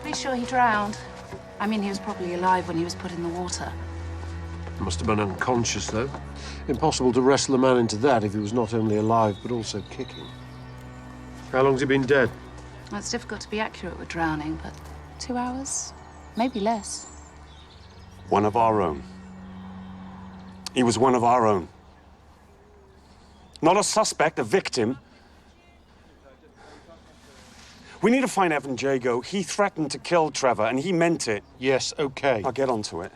Pretty sure he drowned. I mean, he was probably alive when he was put in the water. Must have been unconscious, though. Impossible to wrestle a man into that if he was not only alive, but also kicking. How long's he been dead? Well, it's difficult to be accurate with drowning, but 2 hours? Maybe less. One of our own. He was one of our own. Not a suspect, a victim. We need to find Evan Jago. He threatened to kill Trevor, and he meant it. Yes, okay. I'll get onto it.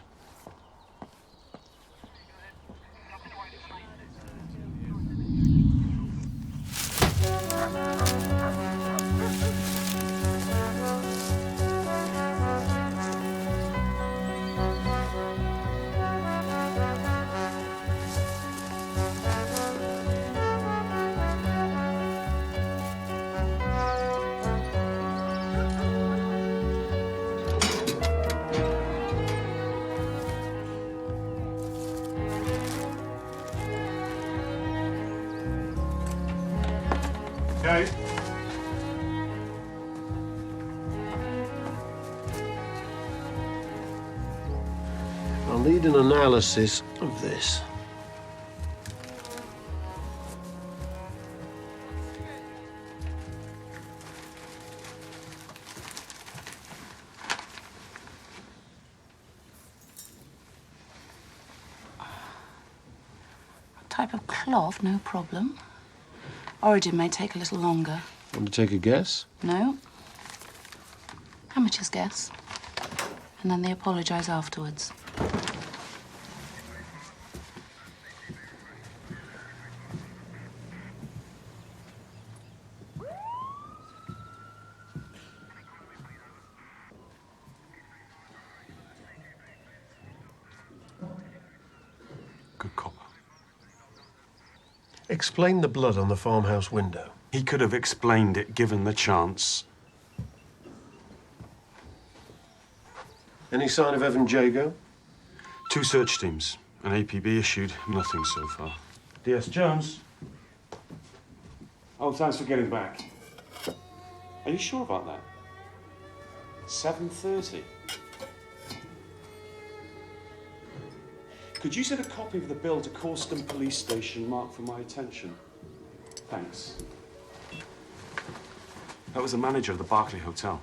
Okay. I'll need an analysis of this. Type of cloth, no problem. Origin may take a little longer. Want to take a guess? No. Amateur's guess. And then they apologise afterwards. Good cop. Explain the blood on the farmhouse window. He could have explained it given the chance. Any sign of Evan Jago? 2 search teams. An APB issued. Nothing so far. DS Jones. Oh, thanks for getting back. Are you sure about that? 7:30. Could you send a copy of the bill to Corston Police Station marked for my attention? Thanks. That was the manager of the Berkeley Hotel.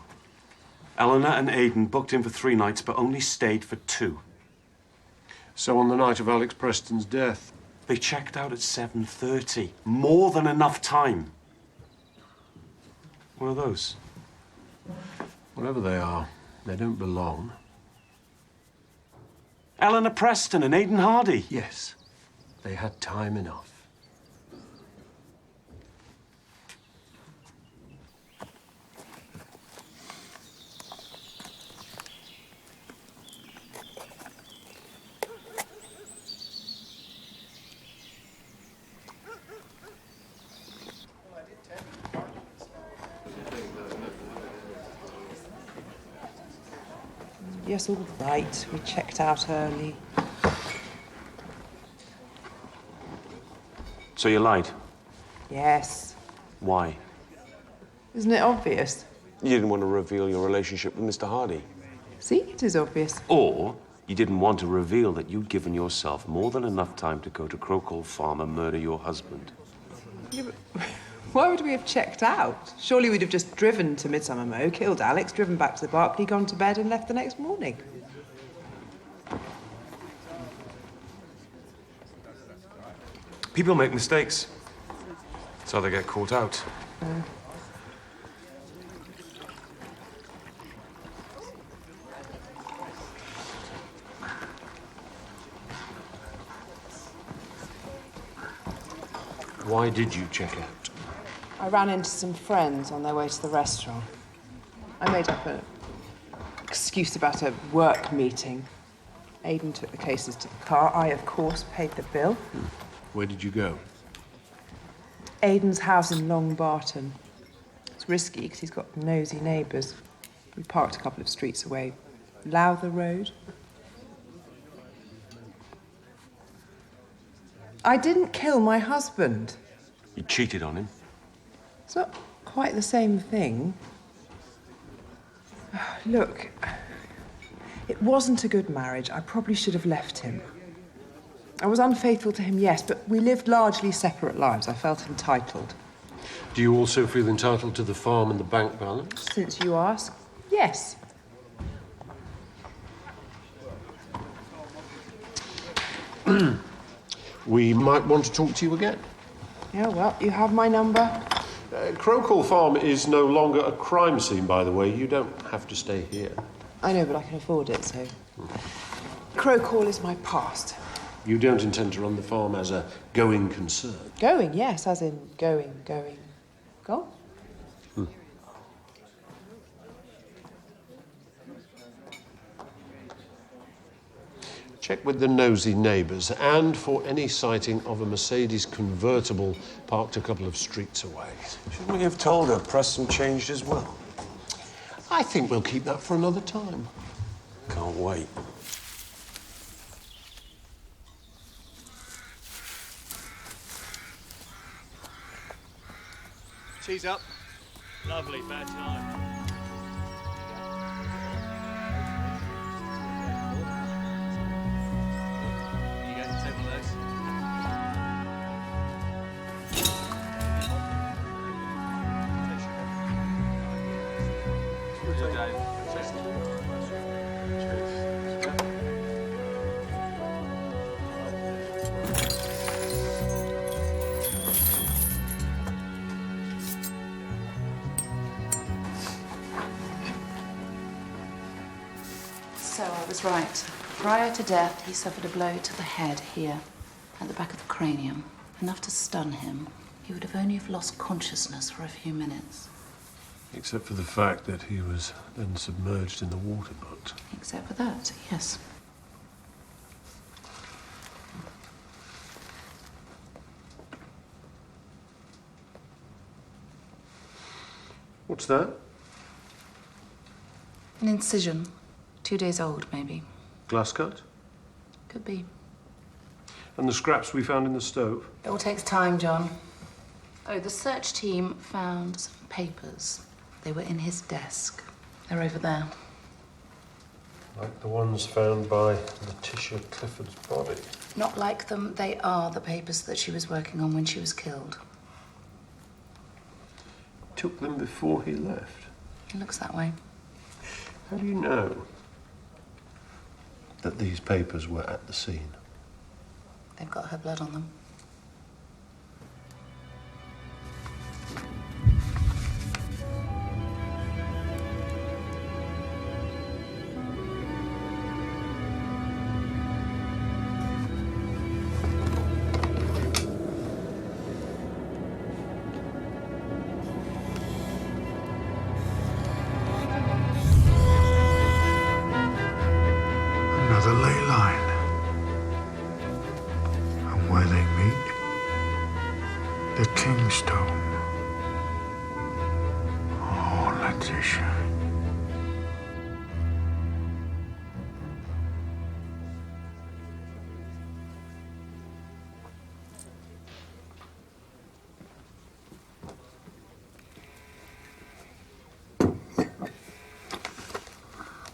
Eleanor and Aidan booked in for 3 nights, but only stayed for 2. So on the night of Alex Preston's death? They checked out at 7:30. More than enough time. What are those? Whatever they are, they don't belong. Eleanor Preston and Aidan Hardy. Yes, they had time enough. Yes, all right. We checked out early. So you lied? Yes. Why? Isn't it obvious? You didn't want to reveal your relationship with Mr. Hardy. See, it is obvious. Or you didn't want to reveal that you'd given yourself more than enough time to go to Crowcall Farm and murder your husband. Yeah, but why would we have checked out? Surely we'd have just driven to Midsummer Mow, killed Alex, driven back to the Berkeley, gone to bed and left the next morning. People make mistakes. So they get caught out. Why did you check out? I ran into some friends on their way to the restaurant. I made up an excuse about a work meeting. Aidan took the cases to the car. I, of course, paid the bill. Where did you go? Aidan's house in Long Barton. It's risky because he's got nosy neighbours. We parked a couple of streets away. Lowther Road. I didn't kill my husband. You cheated on him. It's not quite the same thing. Look, it wasn't a good marriage. I probably should have left him. I was unfaithful to him, yes, but we lived largely separate lives. I felt entitled. Do you also feel entitled to the farm and the bank balance? Since you ask, yes. We might want to talk to you again. Yeah, well, you have my number. Crowcall Farm is no longer a crime scene, by the way. You don't have to stay here. I know, but I can afford it, so... Crowcall is my past. You don't intend to run the farm as a going concern? Going, yes, as in going. Gone? Check with the nosy neighbours and for any sighting of a Mercedes convertible parked a couple of streets away. Shouldn't we have told her Preston changed his will? I think we'll keep that for another time. Can't wait. Cheese up. Lovely, bad time. You go, take one of those. Cheers, Dave. So I was right. Prior to death, he suffered a blow to the head here, at the back of the cranium, enough to stun him. He would have only have lost consciousness for a few minutes. Except for the fact that he was then submerged in the water boat. Except for that, yes. What's that? An incision. 2 days old, maybe. Glass cut? Could be. And the scraps we found in the stove? It all takes time, John. Oh, the search team found some papers. They were in his desk. They're over there. Like the ones found by Letitia Clifford's body? Not like them. They are the papers that she was working on when she was killed. Took them before he left? It looks that way. How do you know that these papers were at the scene? They've got her blood on them. Another ley line. And where they meet, the Kingstone. Oh, Letitia.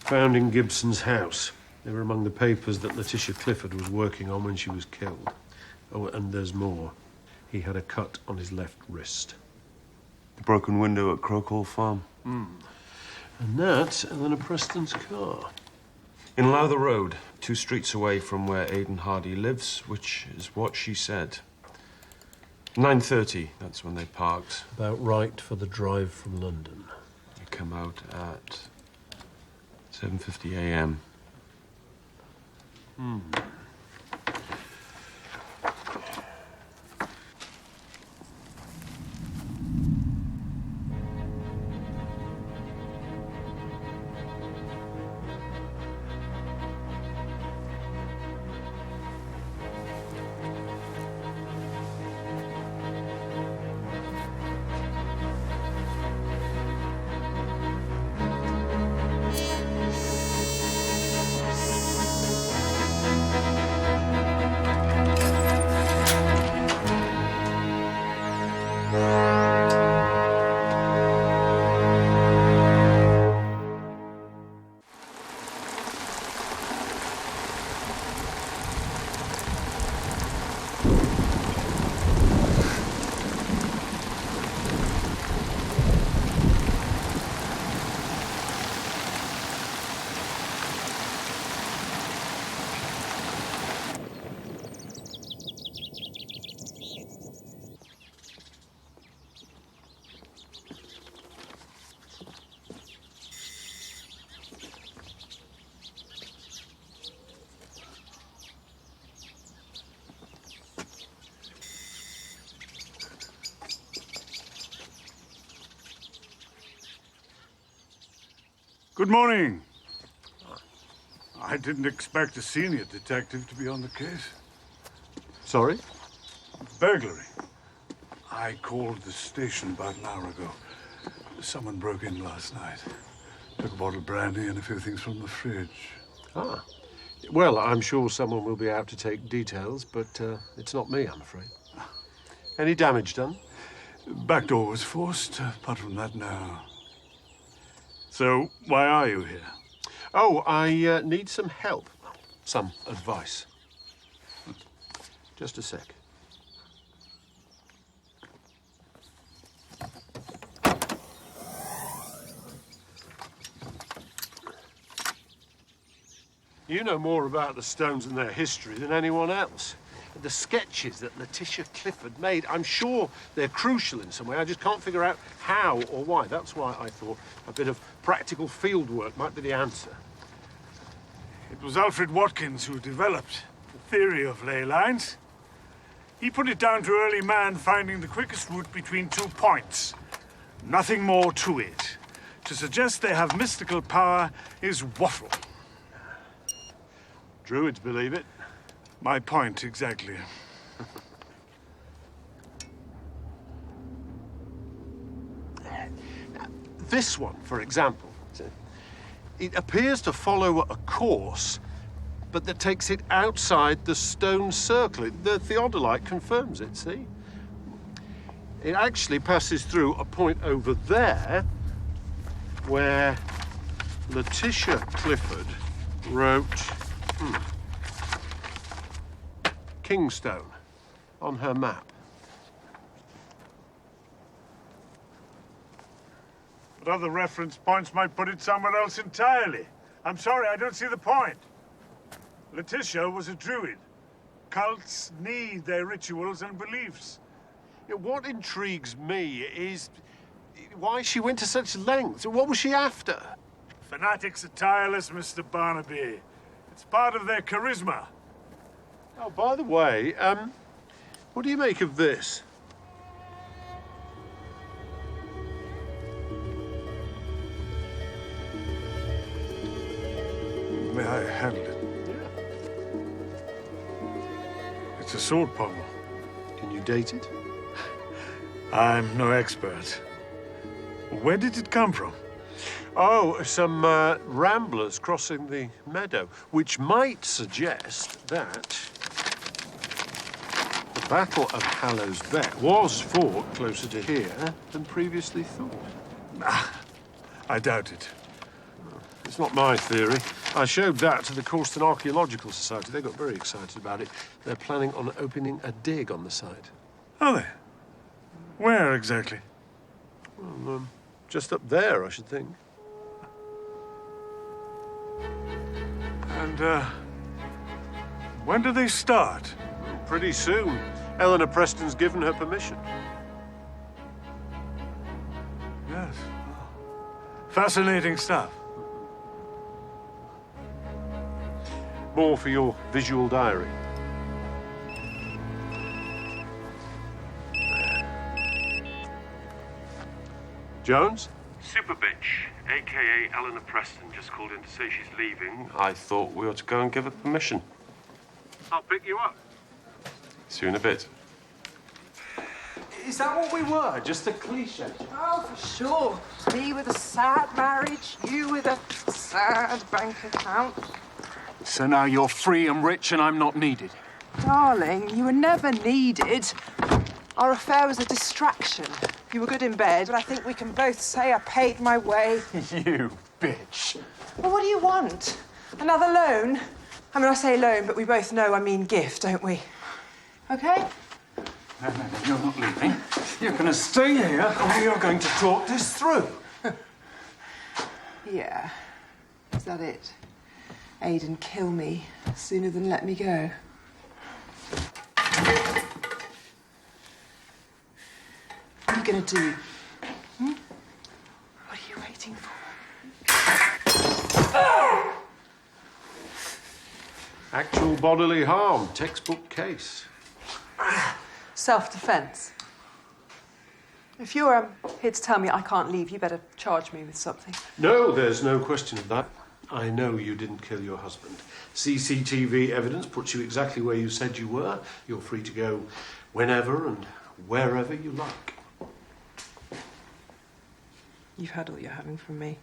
Found in Gibson's house. They were among the papers that Letitia Clifford was working on when she was killed. Oh, and there's more. He had a cut on his left wrist. The broken window at Crockhall Farm. And that, and then a Preston's car. In Lowther Road, 2 streets away from where Aidan Hardy lives, which is what she said. 9:30, that's when they parked. About right for the drive from London. They come out at 7:50 a.m. Good morning. I didn't expect a senior detective to be on the case. Sorry? Burglary. I called the station about an hour ago. Someone broke in last night. Took a bottle of brandy and a few things from the fridge. Ah. Well, I'm sure someone will be out to take details, but it's not me, I'm afraid. Any damage done? Back door was forced. Apart from that, no. So, why are you here? Oh, I need some help. Some advice. Just a sec. You know more about the stones and their history than anyone else. The sketches that Letitia Clifford made, I'm sure they're crucial in some way. I just can't figure out how or why. That's why I thought a bit of practical field work might be the answer. It was Alfred Watkins who developed the theory of ley lines. He put it down to early man finding the quickest route between 2 points. Nothing more to it. To suggest they have mystical power is waffle. Druids believe it. My point, exactly. this one, for example, it appears to follow a course, but that takes it outside the stone circle. The theodolite confirms it, see? It actually passes through a point over there where Letitia Clifford wrote Kingstone on her map. But other reference points might put it somewhere else entirely. I'm sorry, I don't see the point. Letitia was a druid. Cults need their rituals and beliefs. Yeah, what intrigues me is why she went to such lengths. What was she after? Fanatics are tireless, Mr. Barnaby. It's part of their charisma. Oh, by the way, what do you make of this? May I handle it? Yeah. It's a sword pommel. Can you date it? I'm no expert. Where did it come from? Oh, some ramblers crossing the meadow, which might suggest that the Battle of Hallows Beck was fought closer to here than previously thought. I doubt it. It's not my theory. I showed that to the Corston Archaeological Society. They got very excited about it. They're planning on opening a dig on the site. Are they? Where exactly? Well, just up there, I should think. And, when do they start? Pretty soon. Eleanor Preston's given her permission. Yes. Fascinating stuff. More for your visual diary. Jones? Super bitch, a.k.a. Eleanor Preston, just called in to say she's leaving. I thought we ought to go and give her permission. I'll pick you up. See you in a bit. Is that what we were? Just a cliche? Oh, for sure. Me with a sad marriage, you with a sad bank account. So now you're free and rich and I'm not needed. Darling, you were never needed. Our affair was a distraction. You were good in bed, but I think we can both say I paid my way. You bitch. Well, what do you want? Another loan? I mean, I say loan, but we both know I mean gift, don't we? Okay? No, you're not leaving. You're going to stay here and you're going to talk this through. Yeah. Is that it? Aidan, kill me sooner than let me go. What are you going to do? Hmm? What are you waiting for? Actual bodily harm, textbook case. Self-defense. If you're here to tell me I can't leave, you better charge me with something. No, there's no question of that. I know you didn't kill your husband. CCTV evidence puts you exactly where you said you were. You're free to go whenever and wherever you like. You've had all you're having from me.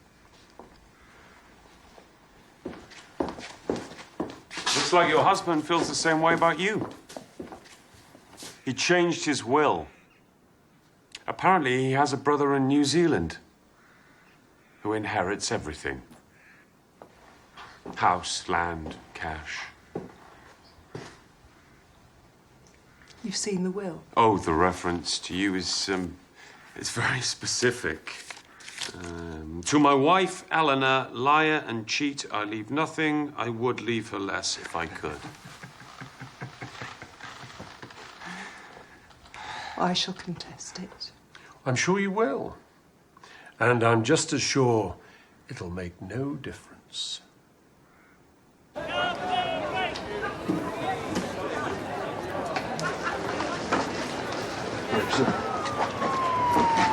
Looks like your husband feels the same way about you. He changed his will. Apparently, he has a brother in New Zealand who inherits everything. House, land, cash. You've seen the will. Oh, the reference to you is, it's very specific. To my wife, Eleanor, liar and cheat, I leave nothing. I would leave her less if I could. I shall contest it. I'm sure you will. And I'm just as sure it'll make no difference.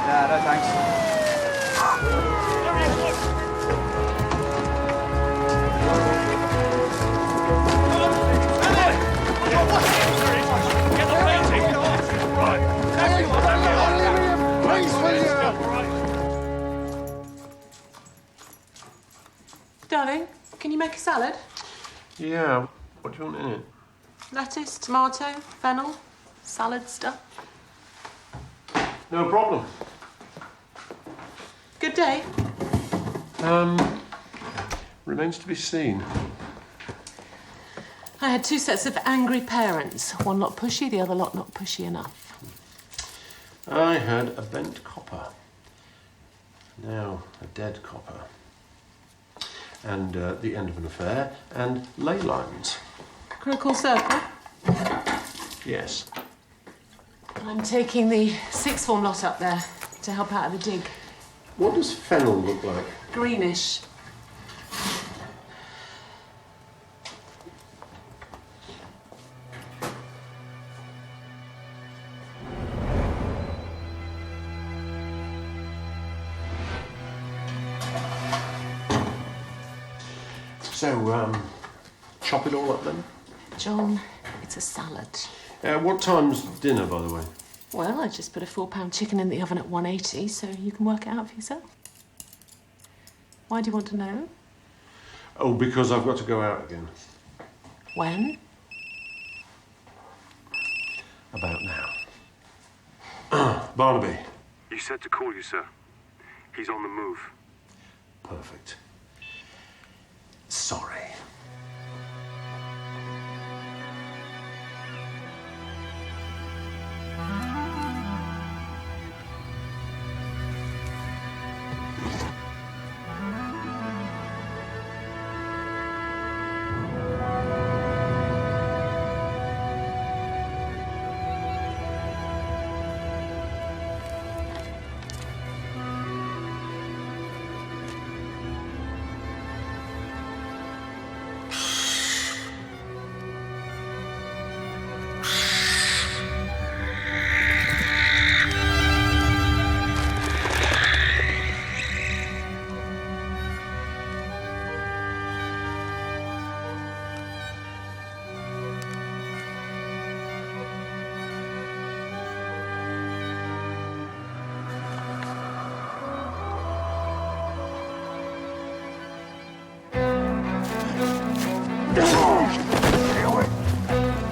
Yeah, no thanks. Darling, can you make a salad? Yeah. What do you want in it? Lettuce, tomato, fennel, salad stuff. No problem. Good day. Remains to be seen. I had 2 sets of angry parents. One lot pushy, the other lot not pushy enough. I had a bent copper. Now a dead copper. And the end of an affair. And ley lines. Critical circle. Yes. I'm taking the 6th form lot up there to help out at the dig. What does fennel look like? Greenish. So, chop it all up then? John, it's a salad. What time's dinner, by the way? Well, I just put a 4-pound chicken in the oven at 180, so you can work it out for yourself. Why do you want to know? Oh, because I've got to go out again. When? About now. Barnaby. He said to call you, sir. He's on the move. Perfect. Sorry.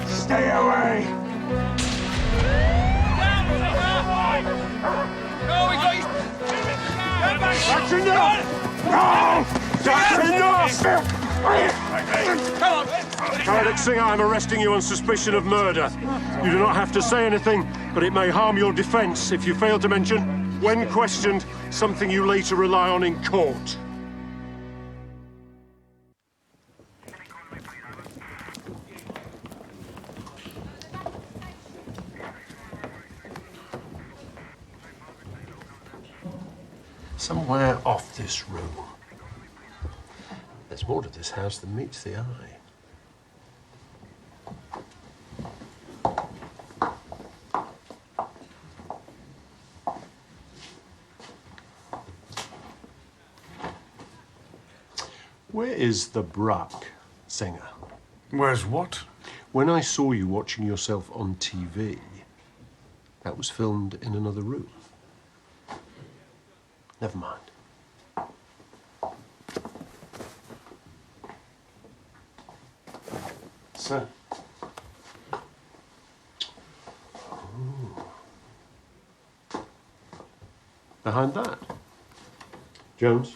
Stay away! No, we got you. That's enough! No! That's enough! Come on. Private Singer, I'm arresting you on suspicion of murder. You do not have to say anything, but it may harm your defence if you fail to mention, when questioned, something you later rely on in court. Somewhere off this room. There's more to this house than meets the eye. Where is the Bruck, Singer? Where's what? When I saw you watching yourself on TV, that was filmed in another room. Never mind. So. Behind that? Jones?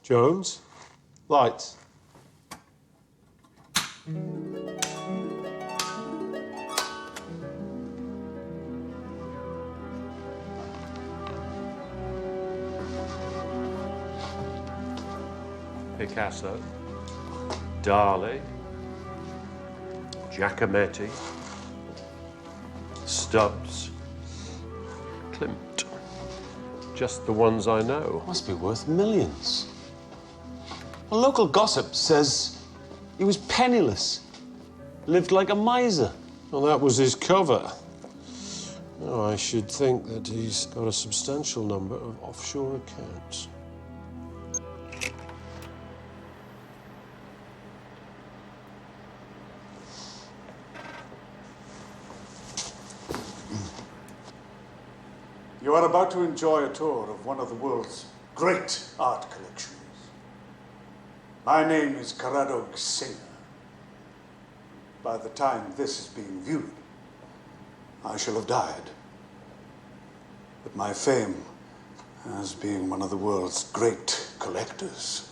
Jones? Lights. Picasso, Dali, Giacometti, Stubbs, Klimt. Just the ones I know. Must be worth millions. Well, local gossip says he was penniless, lived like a miser. Well, that was his cover. No, I should think that he's got a substantial number of offshore accounts. You are about to enjoy a tour of one of the world's great art collections. My name is Caradog Singh. By the time this is being viewed, I shall have died. But my fame as being one of the world's great collectors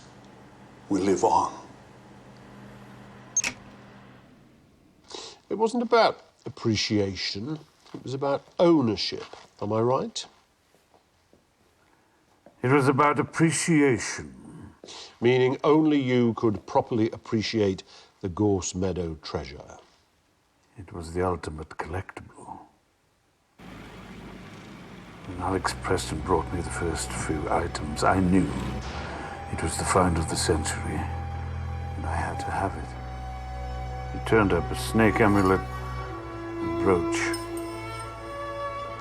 will live on. It wasn't about appreciation, it was about ownership. Am I right? It was about appreciation. Meaning only you could properly appreciate the Gorse Meadow treasure. It was the ultimate collectible. When Alex Preston brought me the first few items, I knew it was the find of the century, and I had to have it. It turned up a snake amulet and brooch.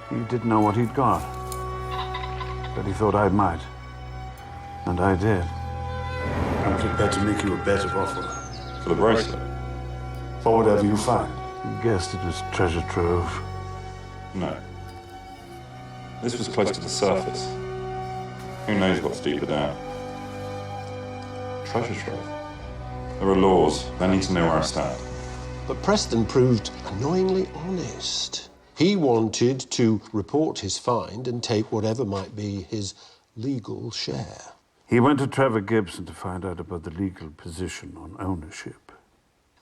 He didn't know what he'd got, but he thought I might, and I did. I'm prepared to make you a better offer. For the bracelet? For whatever you find. He guessed it was treasure trove. No. This was close to the surface. Who knows what's deeper down? Treasure trove. There are laws. They need to know where I stand. But Preston proved annoyingly honest. He wanted to report his find and take whatever might be his legal share. He went to Trevor Gibson to find out about the legal position on ownership.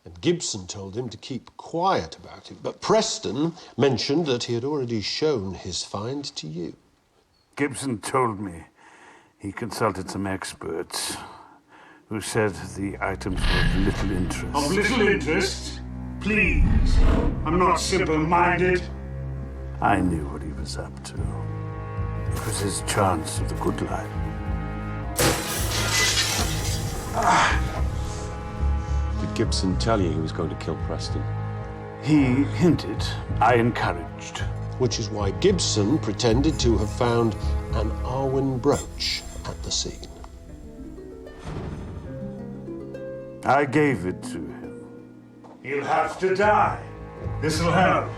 And Gibson told him to keep quiet about it, but Preston mentioned that he had already shown his find to you. Gibson told me he consulted some experts who said the items were of little interest. Of little interest? Please. I'm not simple-minded. I knew what he was up to. It was his chance of the good life. Did Gibson tell you he was going to kill Preston? He hinted. I encouraged. Which is why Gibson pretended to have found an Arwen brooch at the scene. I gave it to him. He'll have to die. This'll help.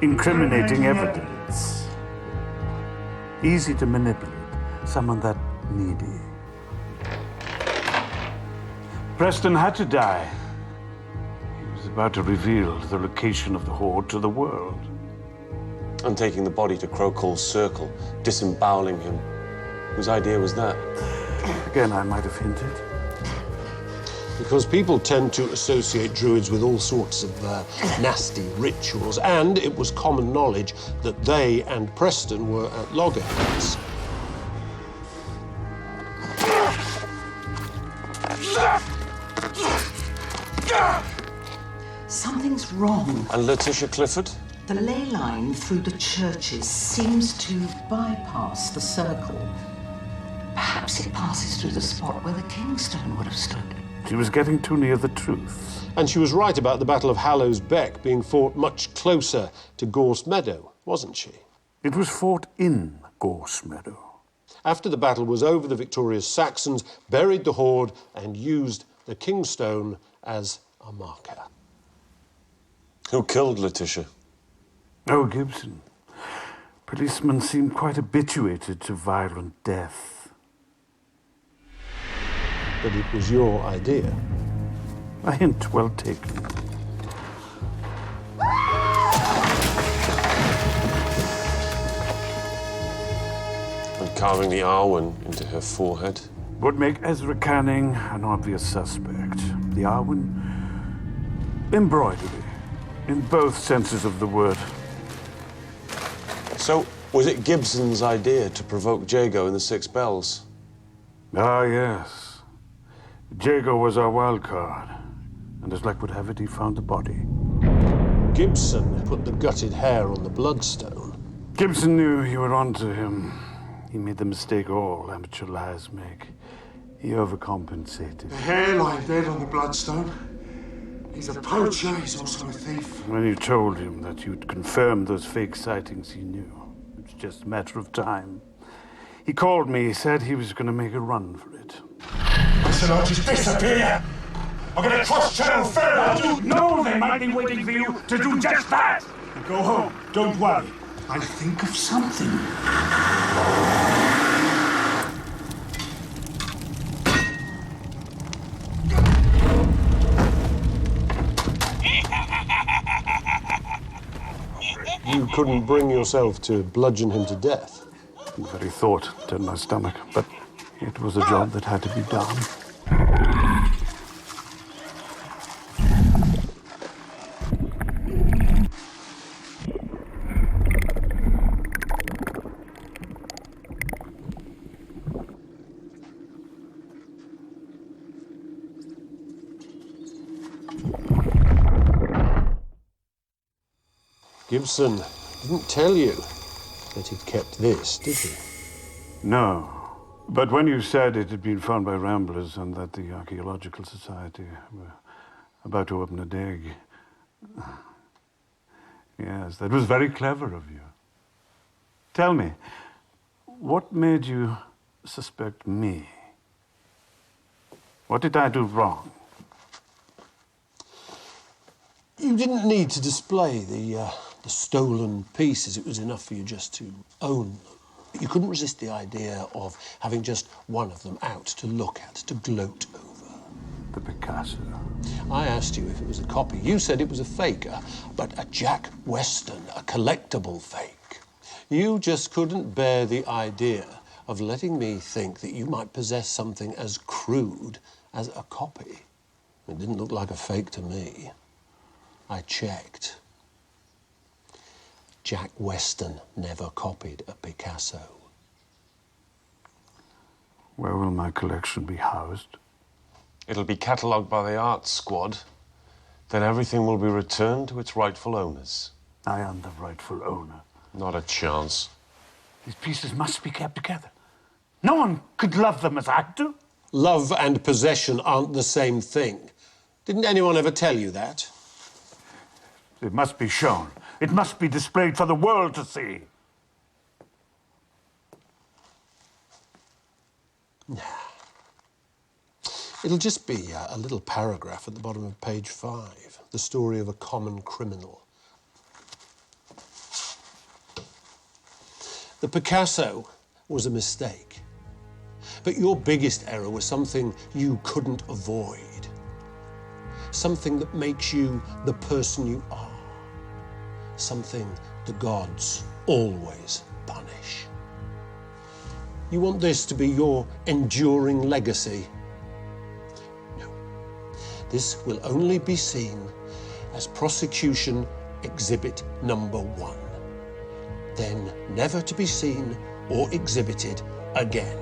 Incriminating evidence. Easy to manipulate. Someone that needy. Preston had to die. He was about to reveal the location of the hoard to the world. And taking the body to Crowcall's circle, disemboweling him. Whose idea was that? Again, I might have hinted. Because people tend to associate Druids with all sorts of nasty rituals, and it was common knowledge that they and Preston were at loggerheads. Something's wrong. And Letitia Clifford? The ley line through the churches seems to bypass the circle. Perhaps it passes through the spot where the Kingstone would have stood. She was getting too near the truth. And she was right about the Battle of Hallows Beck being fought much closer to Gorse Meadow, wasn't she? It was fought in Gorse Meadow. After the battle was over, the victorious Saxons buried the hoard and used the Kingstone as a marker. Who killed Letitia? Oh, Gibson. Policemen seemed quite habituated to violent death. But it was your idea. A hint well taken. And carving the Arwen into her forehead? Would make Ezra Canning an obvious suspect. The Arwen? Embroidery. In both senses of the word. So, was it Gibson's idea to provoke Jago in the Six Bells? Ah, yes. Jago was our wild card, and as luck would have it, he found the body. Gibson put the gutted hair on the bloodstone. Gibson knew you were onto him. He made the mistake all amateur liars make. He overcompensated. The hair lying dead on the bloodstone. He's a poacher, he's also a thief. When you told him that you'd confirmed those fake sightings, he knew. It was just a matter of time. He called me, he said he was going to make a run for it. I said I'll just disappear. I'm going to cross-channel ferry. You know they might be waiting for you to do just that. Go home, don't worry. I'll think of something. You couldn't bring yourself to bludgeon him to death. The very thought turned my stomach, but it was a job that had to be done. Gibson didn't tell you that he'd kept this, did he? No. But when you said it had been found by ramblers and that the Archaeological Society were about to open a dig... Yes, that was very clever of you. Tell me, what made you suspect me? What did I do wrong? You didn't need to display the stolen pieces. It was enough for you just to own them. But you couldn't resist the idea of having just one of them out to look at, to gloat over. The Picasso. I asked you if it was a copy. You said it was a fake, but a Jack Weston, a collectible fake. You just couldn't bear the idea of letting me think that you might possess something as crude as a copy. It didn't look like a fake to me. I checked. Jack Weston never copied a Picasso. Where will my collection be housed? It'll be catalogued by the art squad. Then everything will be returned to its rightful owners. I am the rightful owner. Not a chance. These pieces must be kept together. No one could love them as I do. Love and possession aren't the same thing. Didn't anyone ever tell you that? It must be shown. It must be displayed for the world to see. It'll just be a little paragraph at the bottom of page 5. The story of a common criminal. The Picasso was a mistake. But your biggest error was something you couldn't avoid. Something that makes you the person you are. Something the gods always punish. You want this to be your enduring legacy. No. This will only be seen as prosecution exhibit number 1. Then never to be seen or exhibited again.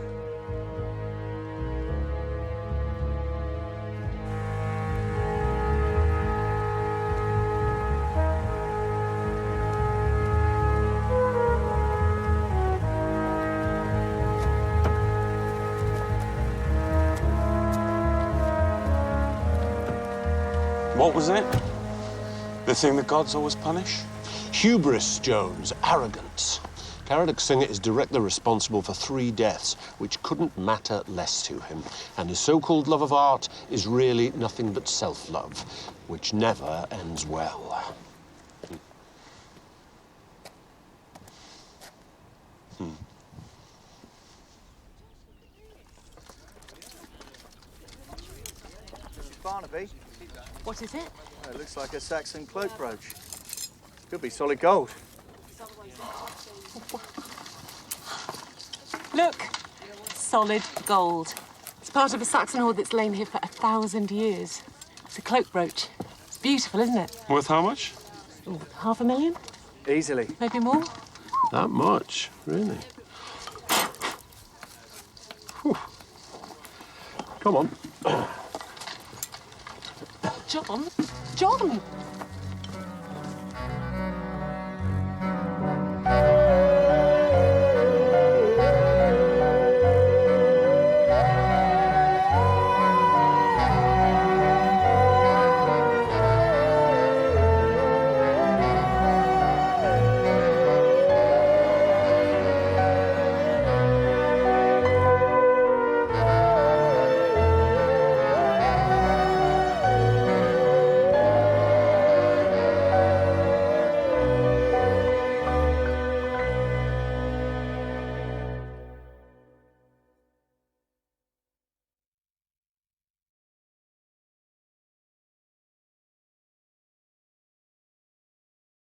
What was it? The thing the gods always punish? Hubris, Jones, arrogance. Caradoc Singer is directly responsible for 3 deaths, which couldn't matter less to him. And his so-called love of art is really nothing but self-love, which never ends well. Barnaby. What is it? It looks like a Saxon cloak brooch. Could be solid gold. Look, solid gold. It's part of a Saxon hoard that's lain here for 1,000 years. It's a cloak brooch. It's beautiful, isn't it? Worth how much? Ooh, $500,000? Easily. Maybe more? That much, really? Whew. Come on. John? John!